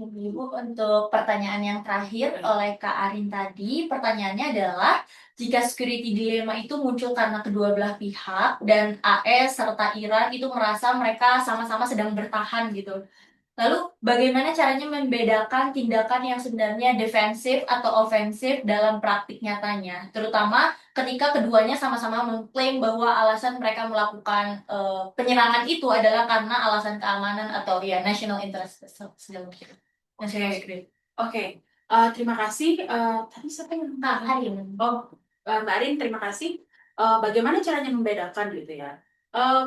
Ibu, untuk pertanyaan yang terakhir oleh Kak Arin tadi, pertanyaannya adalah jika security dilemma itu muncul karena kedua belah pihak dan AS serta Iran itu merasa mereka sama-sama sedang bertahan gitu. Lalu bagaimana caranya membedakan tindakan yang sebenarnya defensif atau ofensif dalam praktik nyatanya, terutama ketika keduanya sama-sama mengklaim bahwa alasan mereka melakukan penyerangan itu adalah karena alasan keamanan atau ya national interest segala macam. National security. Oke, terima kasih. Tadi siapa yang Kak Arin. Mbak Arin, terima kasih. Bagaimana caranya membedakan gitu ya?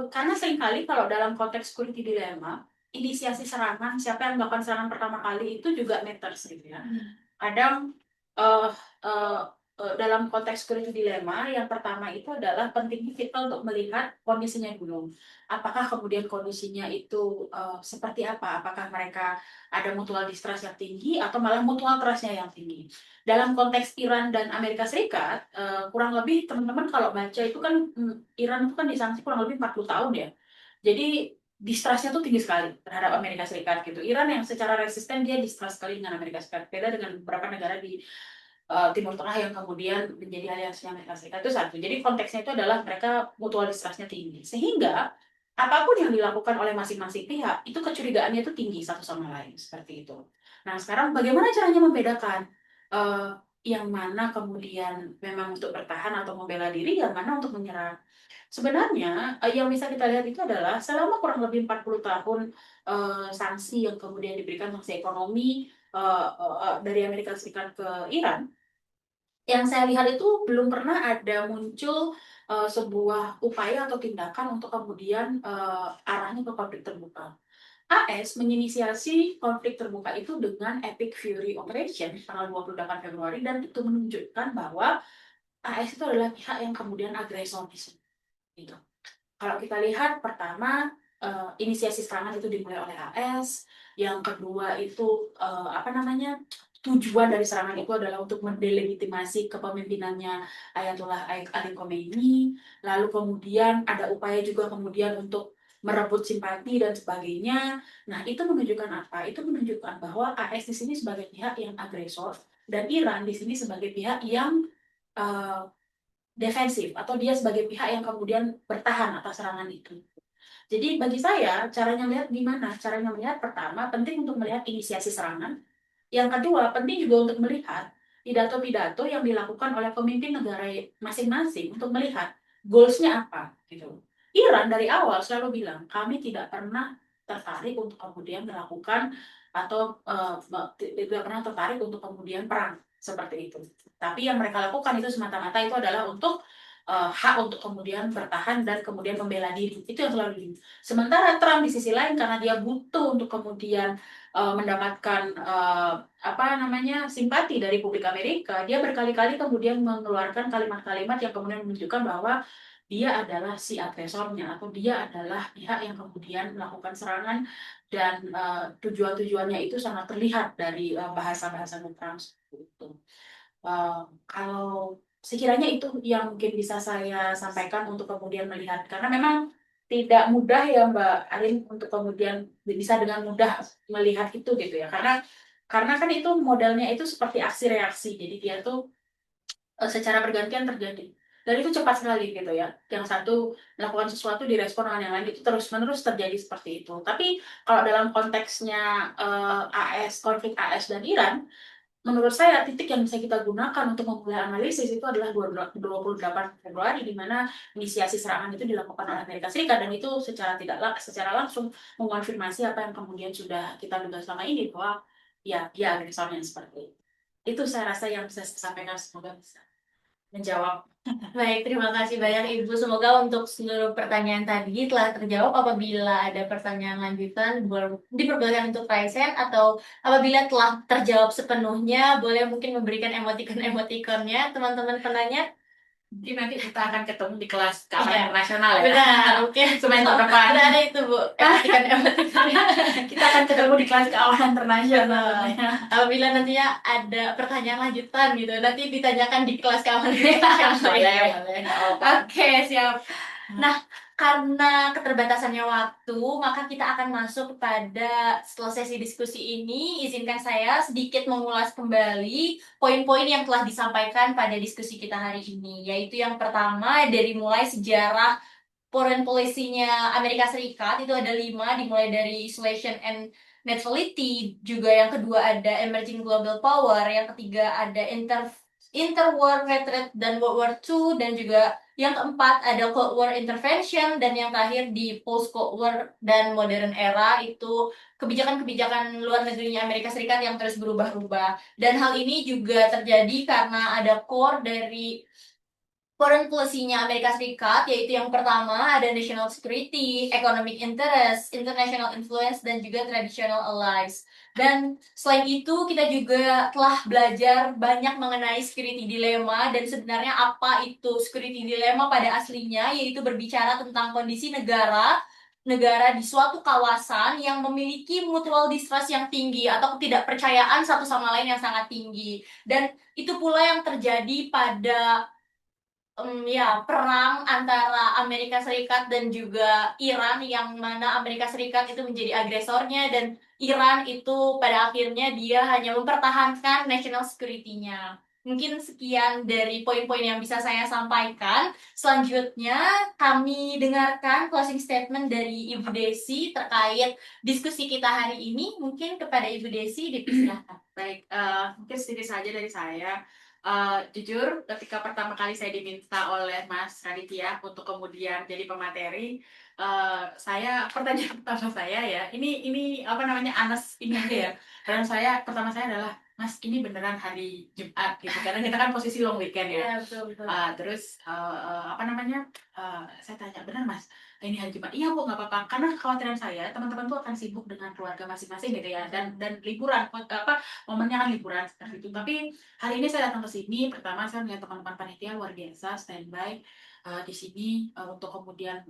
Karena seringkali kalau dalam konteks security dilemma, inisiasi serangan, siapa yang melakukan serangan pertama kali itu juga matters gitu ya. Kadang uh, uh, dalam konteks security dilemma, yang pertama itu adalah pentingnya kita untuk melihat kondisinya dulu. Apakah kemudian kondisinya itu seperti apa? Apakah mereka ada mutual distrust yang tinggi atau malah mutual trust-nya yang tinggi? Dalam konteks Iran dan Amerika Serikat, kurang lebih teman-teman kalau baca itu kan Iran itu kan disanksi kurang lebih 40 tahun ya. Jadi distrustnya tuh tinggi sekali terhadap Amerika Serikat gitu. Iran yang secara resisten dia distrust sekali dengan Amerika Serikat. Beda dengan beberapa negara di Timur Tengah yang kemudian menjadi aliansinya Amerika Serikat itu satu. Jadi konteksnya itu adalah mereka mutual distrustnya tinggi. Sehingga apapun yang dilakukan oleh masing-masing pihak itu kecurigaannya itu tinggi satu sama lain seperti itu. Nah sekarang bagaimana caranya membedakan yang mana kemudian memang untuk bertahan atau membela diri, yang mana untuk menyerang? Sebenarnya yang bisa kita lihat itu adalah selama kurang lebih 40 tahun sanksi yang kemudian diberikan, sanksi ekonomi dari Amerika Serikat ke Iran, yang saya lihat itu belum pernah ada muncul sebuah upaya atau tindakan untuk kemudian arahnya ke konflik terbuka. AS menginisiasi konflik terbuka itu dengan Epic Fury Operation tanggal 28 Februari dan itu menunjukkan bahwa AS itu adalah pihak yang kemudian agresoris. Gitu. Kalau kita lihat pertama inisiasi serangan itu dimulai oleh AS, yang kedua itu tujuan dari serangan itu adalah untuk mendelegitimasi kepemimpinannya Ayatollah Ali Khomeini, lalu kemudian ada upaya juga kemudian untuk merebut simpati dan sebagainya. Nah, itu menunjukkan apa? Itu menunjukkan bahwa AS di sini sebagai pihak yang agresor dan Iran di sini sebagai pihak yang defensif atau dia sebagai pihak yang kemudian bertahan atas serangan itu. Jadi bagi saya caranya melihat gimana? Caranya melihat pertama penting untuk melihat inisiasi serangan. Yang kedua penting juga untuk melihat pidato-pidato yang dilakukan oleh pemimpin negara masing-masing untuk melihat goals-nya apa gitu. Iran dari awal selalu bilang kami tidak pernah tertarik untuk kemudian melakukan atau tidak pernah tertarik untuk kemudian perang seperti itu. Tapi yang mereka lakukan itu semata-mata itu adalah untuk hak untuk kemudian bertahan dan kemudian membela diri. Itu yang selalu. Sementara Trump di sisi lain karena dia butuh untuk kemudian mendapatkan simpati dari publik Amerika, dia berkali-kali kemudian mengeluarkan kalimat-kalimat yang kemudian menunjukkan bahwa dia adalah si agresornya atau dia adalah pihak yang kemudian melakukan serangan dan tujuan-tujuannya itu sangat terlihat dari bahasa-bahasa Trump itu. Kalau sekiranya itu yang mungkin bisa saya sampaikan untuk kemudian melihat, karena memang tidak mudah ya Mbak Arin untuk kemudian bisa dengan mudah melihat itu gitu ya, karena kan itu modelnya itu seperti aksi reaksi, jadi dia tuh secara bergantian terjadi dan itu cepat sekali gitu ya. Yang satu melakukan sesuatu direspon dengan yang lain itu terus menerus terjadi seperti itu. Tapi kalau dalam konteksnya konflik AS dan Iran, menurut saya titik yang bisa kita gunakan untuk memulai analisis itu adalah 28 Februari di mana inisiasi serangan itu dilakukan oleh Amerika Serikat dan itu secara langsung mengonfirmasi apa yang kemudian sudah kita duga selama ini bahwa ya dia agresornya seperti itu. Itu saya rasa yang bisa saya sampaikan, semoga bisa menjawab. Baik, terima kasih banyak Ibu. Semoga untuk seluruh pertanyaan tadi telah terjawab. Apabila ada pertanyaan lanjutan, diperbolehkan untuk raisen atau apabila telah terjawab sepenuhnya, boleh mungkin memberikan emoticon-emoticonnya teman-teman penanya. Jadi nanti kita akan ketemu di kelas keamanan internasional ya. Benar, oke. Semester depan. Sudah ada itu Bu, emoticon-emoticonnya. Kita akan ketemu di kelas keamanan internasional. Apabila nantinya ada pertanyaan lanjutan gitu, nanti ditanyakan di kelas keamanan internasional. Boleh. Oke, siap. Nah, karena keterbatasannya waktu, maka kita akan masuk kepada setelah sesi diskusi ini. Izinkan saya sedikit mengulas kembali poin-poin yang telah disampaikan pada diskusi kita hari ini, yaitu yang pertama dari mulai sejarah foreign policy-nya Amerika Serikat itu ada 5, dimulai dari isolation and neutrality, juga yang kedua ada emerging global power, yang ketiga ada interwar retreat dan World War II, dan juga yang keempat ada Cold War intervention, dan yang terakhir di post Cold War dan modern era itu kebijakan-kebijakan luar negerinya Amerika Serikat yang terus berubah-ubah. Dan hal ini juga terjadi karena ada core dari foreign policy-nya Amerika Serikat, yaitu yang pertama ada national security, economic interest, international influence, dan juga traditional allies. Dan selain itu, kita juga telah belajar banyak mengenai security dilemma, dan sebenarnya apa itu security dilemma pada aslinya, yaitu berbicara tentang kondisi negara di suatu kawasan yang memiliki mutual distrust yang tinggi atau ketidakpercayaan satu sama lain yang sangat tinggi. Dan itu pula yang terjadi pada ya, perang antara Amerika Serikat dan juga Iran, yang mana Amerika Serikat itu menjadi agresornya dan Iran itu pada akhirnya dia hanya mempertahankan national security-nya. Mungkin sekian dari poin-poin yang bisa saya sampaikan. Selanjutnya kami dengarkan closing statement dari Ibu Desi terkait diskusi kita hari ini. Mungkin kepada Ibu Desi dipersilakan. Baik, mungkin sedikit saja dari saya. Jujur, ketika pertama kali saya diminta oleh Mas Raditya untuk kemudian jadi pemateri, pertanyaan pertama saya ya, ini apa namanya, Anas ini aja ya. Dan pertama saya adalah, Mas, ini beneran hari Jumat gitu, karena kita kan posisi long weekend ya. Ya, betul. Terus apa namanya, saya tanya, benar Mas, ini hari Jumat? Iya Bu, nggak apa-apa. Karena kekhawatiran saya teman-teman tuh akan sibuk dengan keluarga masing-masing gitu ya, dan liburan, momennya kan liburan seperti itu. Tapi hari ini saya datang ke sini, pertama saya melihat teman-teman panitia luar biasa standby di sini untuk kemudian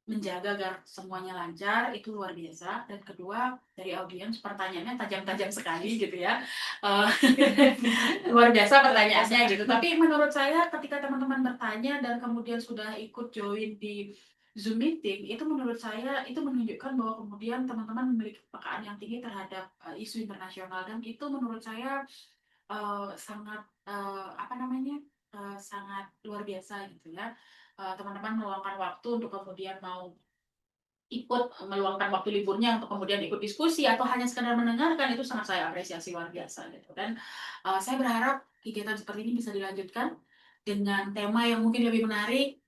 menjaga agar semuanya lancar, itu luar biasa. Dan kedua, dari audiens pertanyaannya tajam-tajam sekali gitu ya. Luar biasa pertanyaannya gitu. Tapi menurut saya ketika teman-teman bertanya dan kemudian sudah ikut join di Zoom meeting, itu menurut saya itu menunjukkan bahwa kemudian teman-teman memiliki kepekaan yang tinggi terhadap isu internasional, dan itu menurut saya sangat apa namanya, sangat luar biasa gitu ya. Teman-teman meluangkan waktu untuk kemudian mau ikut meluangkan waktu liburnya untuk kemudian ikut diskusi atau hanya sekedar mendengarkan, itu sangat saya apresiasi luar biasa gitu. Dan saya berharap kegiatan seperti ini bisa dilanjutkan dengan tema yang mungkin lebih menarik,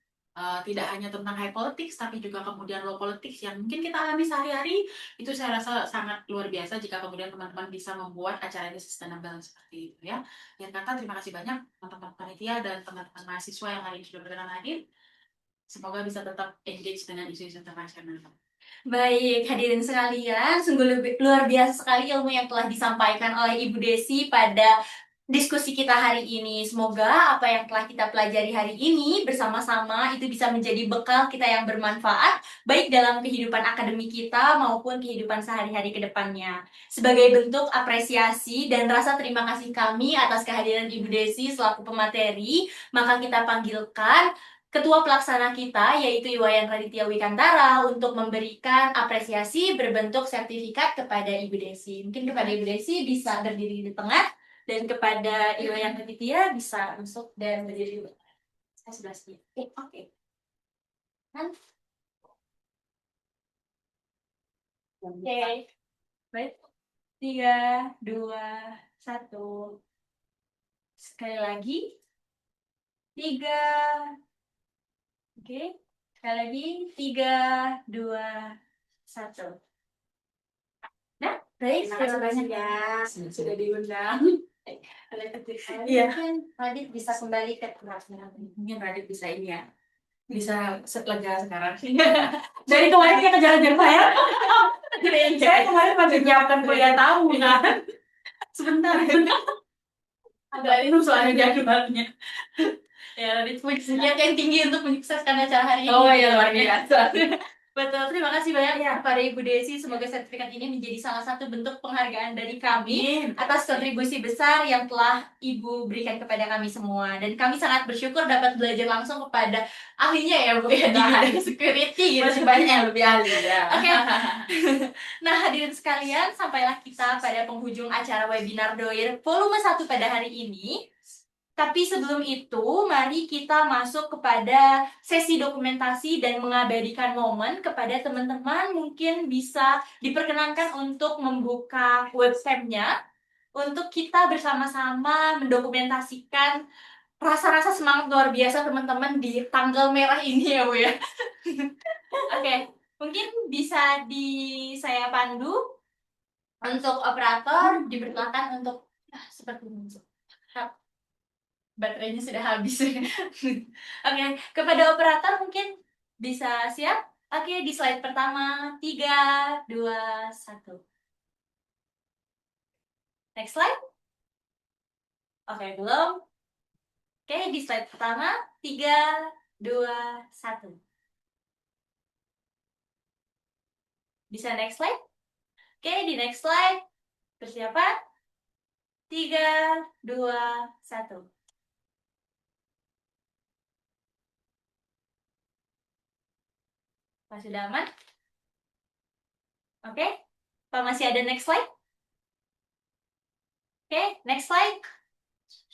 tidak hanya tentang high politics tapi juga kemudian low politics yang mungkin kita alami sehari-hari. Itu saya rasa sangat luar biasa jika kemudian teman-teman bisa membuat acara ini sustainable seperti itu ya. Yang kata, terima kasih banyak teman-teman panitia dan teman-teman mahasiswa yang hari ini sudah berkenan hadir. Semoga bisa tetap engage dengan isu-isu internasional. Baik, hadirin sekalian, sungguh luar biasa sekali ilmu yang telah disampaikan oleh Ibu Desi pada diskusi kita hari ini. Semoga apa yang telah kita pelajari hari ini bersama-sama itu bisa menjadi bekal kita yang bermanfaat, baik dalam kehidupan akademik kita maupun kehidupan sehari-hari ke depannya. Sebagai bentuk apresiasi dan rasa terima kasih kami atas kehadiran Ibu Desi selaku pemateri, maka kita panggilkan Ketua Pelaksana kita, yaitu Iwayan Raditya Wikantara, untuk memberikan apresiasi berbentuk sertifikat kepada Ibu Desi. Mungkin kepada Ibu Desi bisa berdiri di tengah, dan kepada Iwayan Raditya bisa masuk dan berdiri di tengah. Saya sudah siap. Oke. Oke. Baik. 3, 2, 1. Sekali lagi. 3. Oke, sekali lagi 3, 2, 1. Nah, baik, terima kasih ya sudah diundang. Iya, Radit bisa kembali ke tempatnya. Mungkin Radit bisa ini ya, bisa lega sekarang. Dari kemarin dia ke jalan-jalan saya. Saya kemarin masih menyiapkan kuliah tahunan. Sebentar. Agak itu soalnya jadwalnya. Ya, Radit punya semangat yang tinggi untuk menyukseskan acara hari ini. Oh iya, luar biasa. Betul, terima kasih banyak Iya. kepada Ibu Desi. Semoga sertifikat ini menjadi salah satu bentuk penghargaan dari kami atas kontribusi besar yang telah Ibu berikan kepada kami semua. Dan kami sangat bersyukur dapat belajar langsung kepada ahlinya ya Bu ya di bidang security gitu. Masih banyak yang lebih ahli ya. Oke. Nah, hadirin sekalian, sampailah kita pada penghujung acara webinar Doir volume 1 pada hari ini. Tapi sebelum itu, mari kita masuk kepada sesi dokumentasi dan mengabadikan momen. Kepada teman-teman mungkin bisa diperkenankan untuk membuka webcamnya untuk kita bersama-sama mendokumentasikan rasa-rasa semangat luar biasa teman-teman di tanggal merah ini ya Bu ya. Oke, mungkin bisa saya pandu untuk operator, dipersilakan untuk seperti ini. Baterainya sudah habis. Oke, kepada operator mungkin bisa siap. Oke, di slide pertama 3, 2, 1. Next slide. Oke, belum. Oke, di slide pertama 3, 2, 1. Bisa next slide? Oke, di next slide. Persiapan. 3, 2, 1. Pak sudah aman? Oke. Pak masih ada next slide? Oke, next slide.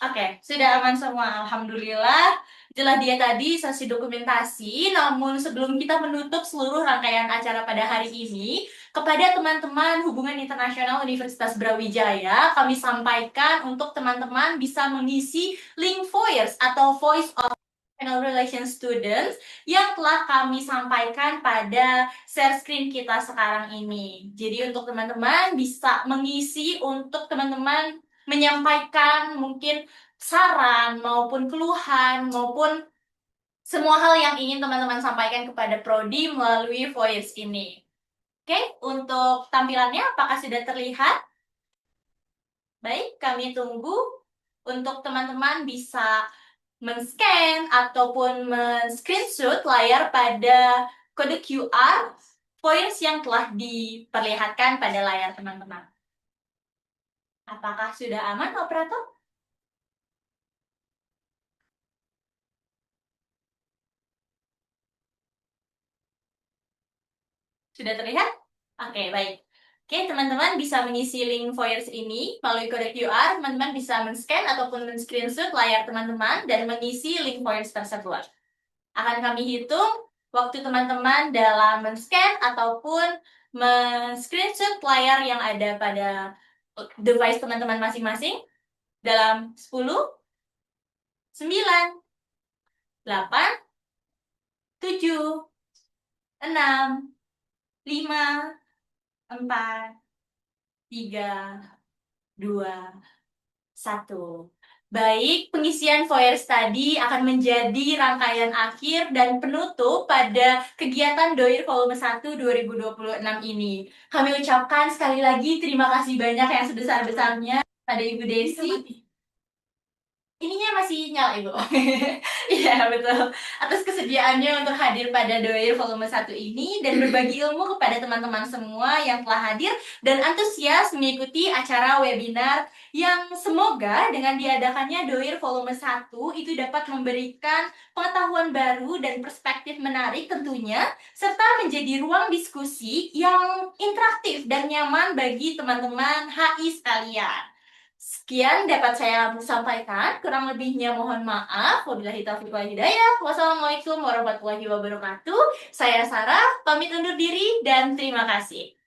Oke, sudah aman semua. Alhamdulillah. Itulah dia tadi sesi dokumentasi. Namun sebelum kita menutup seluruh rangkaian acara pada hari ini, kepada teman-teman Hubungan Internasional Universitas Brawijaya, kami sampaikan untuk teman-teman bisa mengisi link Voice atau Voice of International Relations Students yang telah kami sampaikan pada share screen kita sekarang ini. Jadi untuk teman-teman bisa mengisi untuk teman-teman menyampaikan mungkin saran maupun keluhan maupun semua hal yang ingin teman-teman sampaikan kepada Prodi melalui Voice ini. Oke, untuk tampilannya apakah sudah terlihat? Baik, kami tunggu untuk teman-teman bisa men-scan ataupun men-screenshot layar pada kode QR Voice yang telah diperlihatkan pada layar teman-teman. Apakah sudah aman, operator? Sudah terlihat? Oke, baik. Oke, teman-teman bisa mengisi link Voice ini melalui kode QR. Teman-teman bisa men-scan ataupun men-screenshot layar teman-teman dan mengisi link Voice tersebut. Akan kami hitung waktu teman-teman dalam men-scan ataupun men-screenshot layar yang ada pada device teman-teman masing-masing dalam 10, 9, 8, 7, 6, 5, 4, 3, 2, 1. Baik, pengisian Voice tadi akan menjadi rangkaian akhir dan penutup pada kegiatan Doir volume 1 2026 ini. Kami ucapkan sekali lagi terima kasih banyak yang sebesar-besarnya pada Ibu Desi. Ininya masih nyala, Ibu. Iya, betul. Atas kesediaannya untuk hadir pada Doir volume 1 ini dan berbagi ilmu kepada teman-teman semua yang telah hadir dan antusias mengikuti acara webinar yang semoga dengan diadakannya Doir volume 1 itu dapat memberikan pengetahuan baru dan perspektif menarik tentunya, serta menjadi ruang diskusi yang interaktif dan nyaman bagi teman-teman HI sekalian. Sekian dapat saya sampaikan, kurang lebihnya mohon maaf. Wabillahi taufiq wal hidayah. Wassalamualaikum warahmatullahi wabarakatuh. Saya Sarah, pamit undur diri dan terima kasih.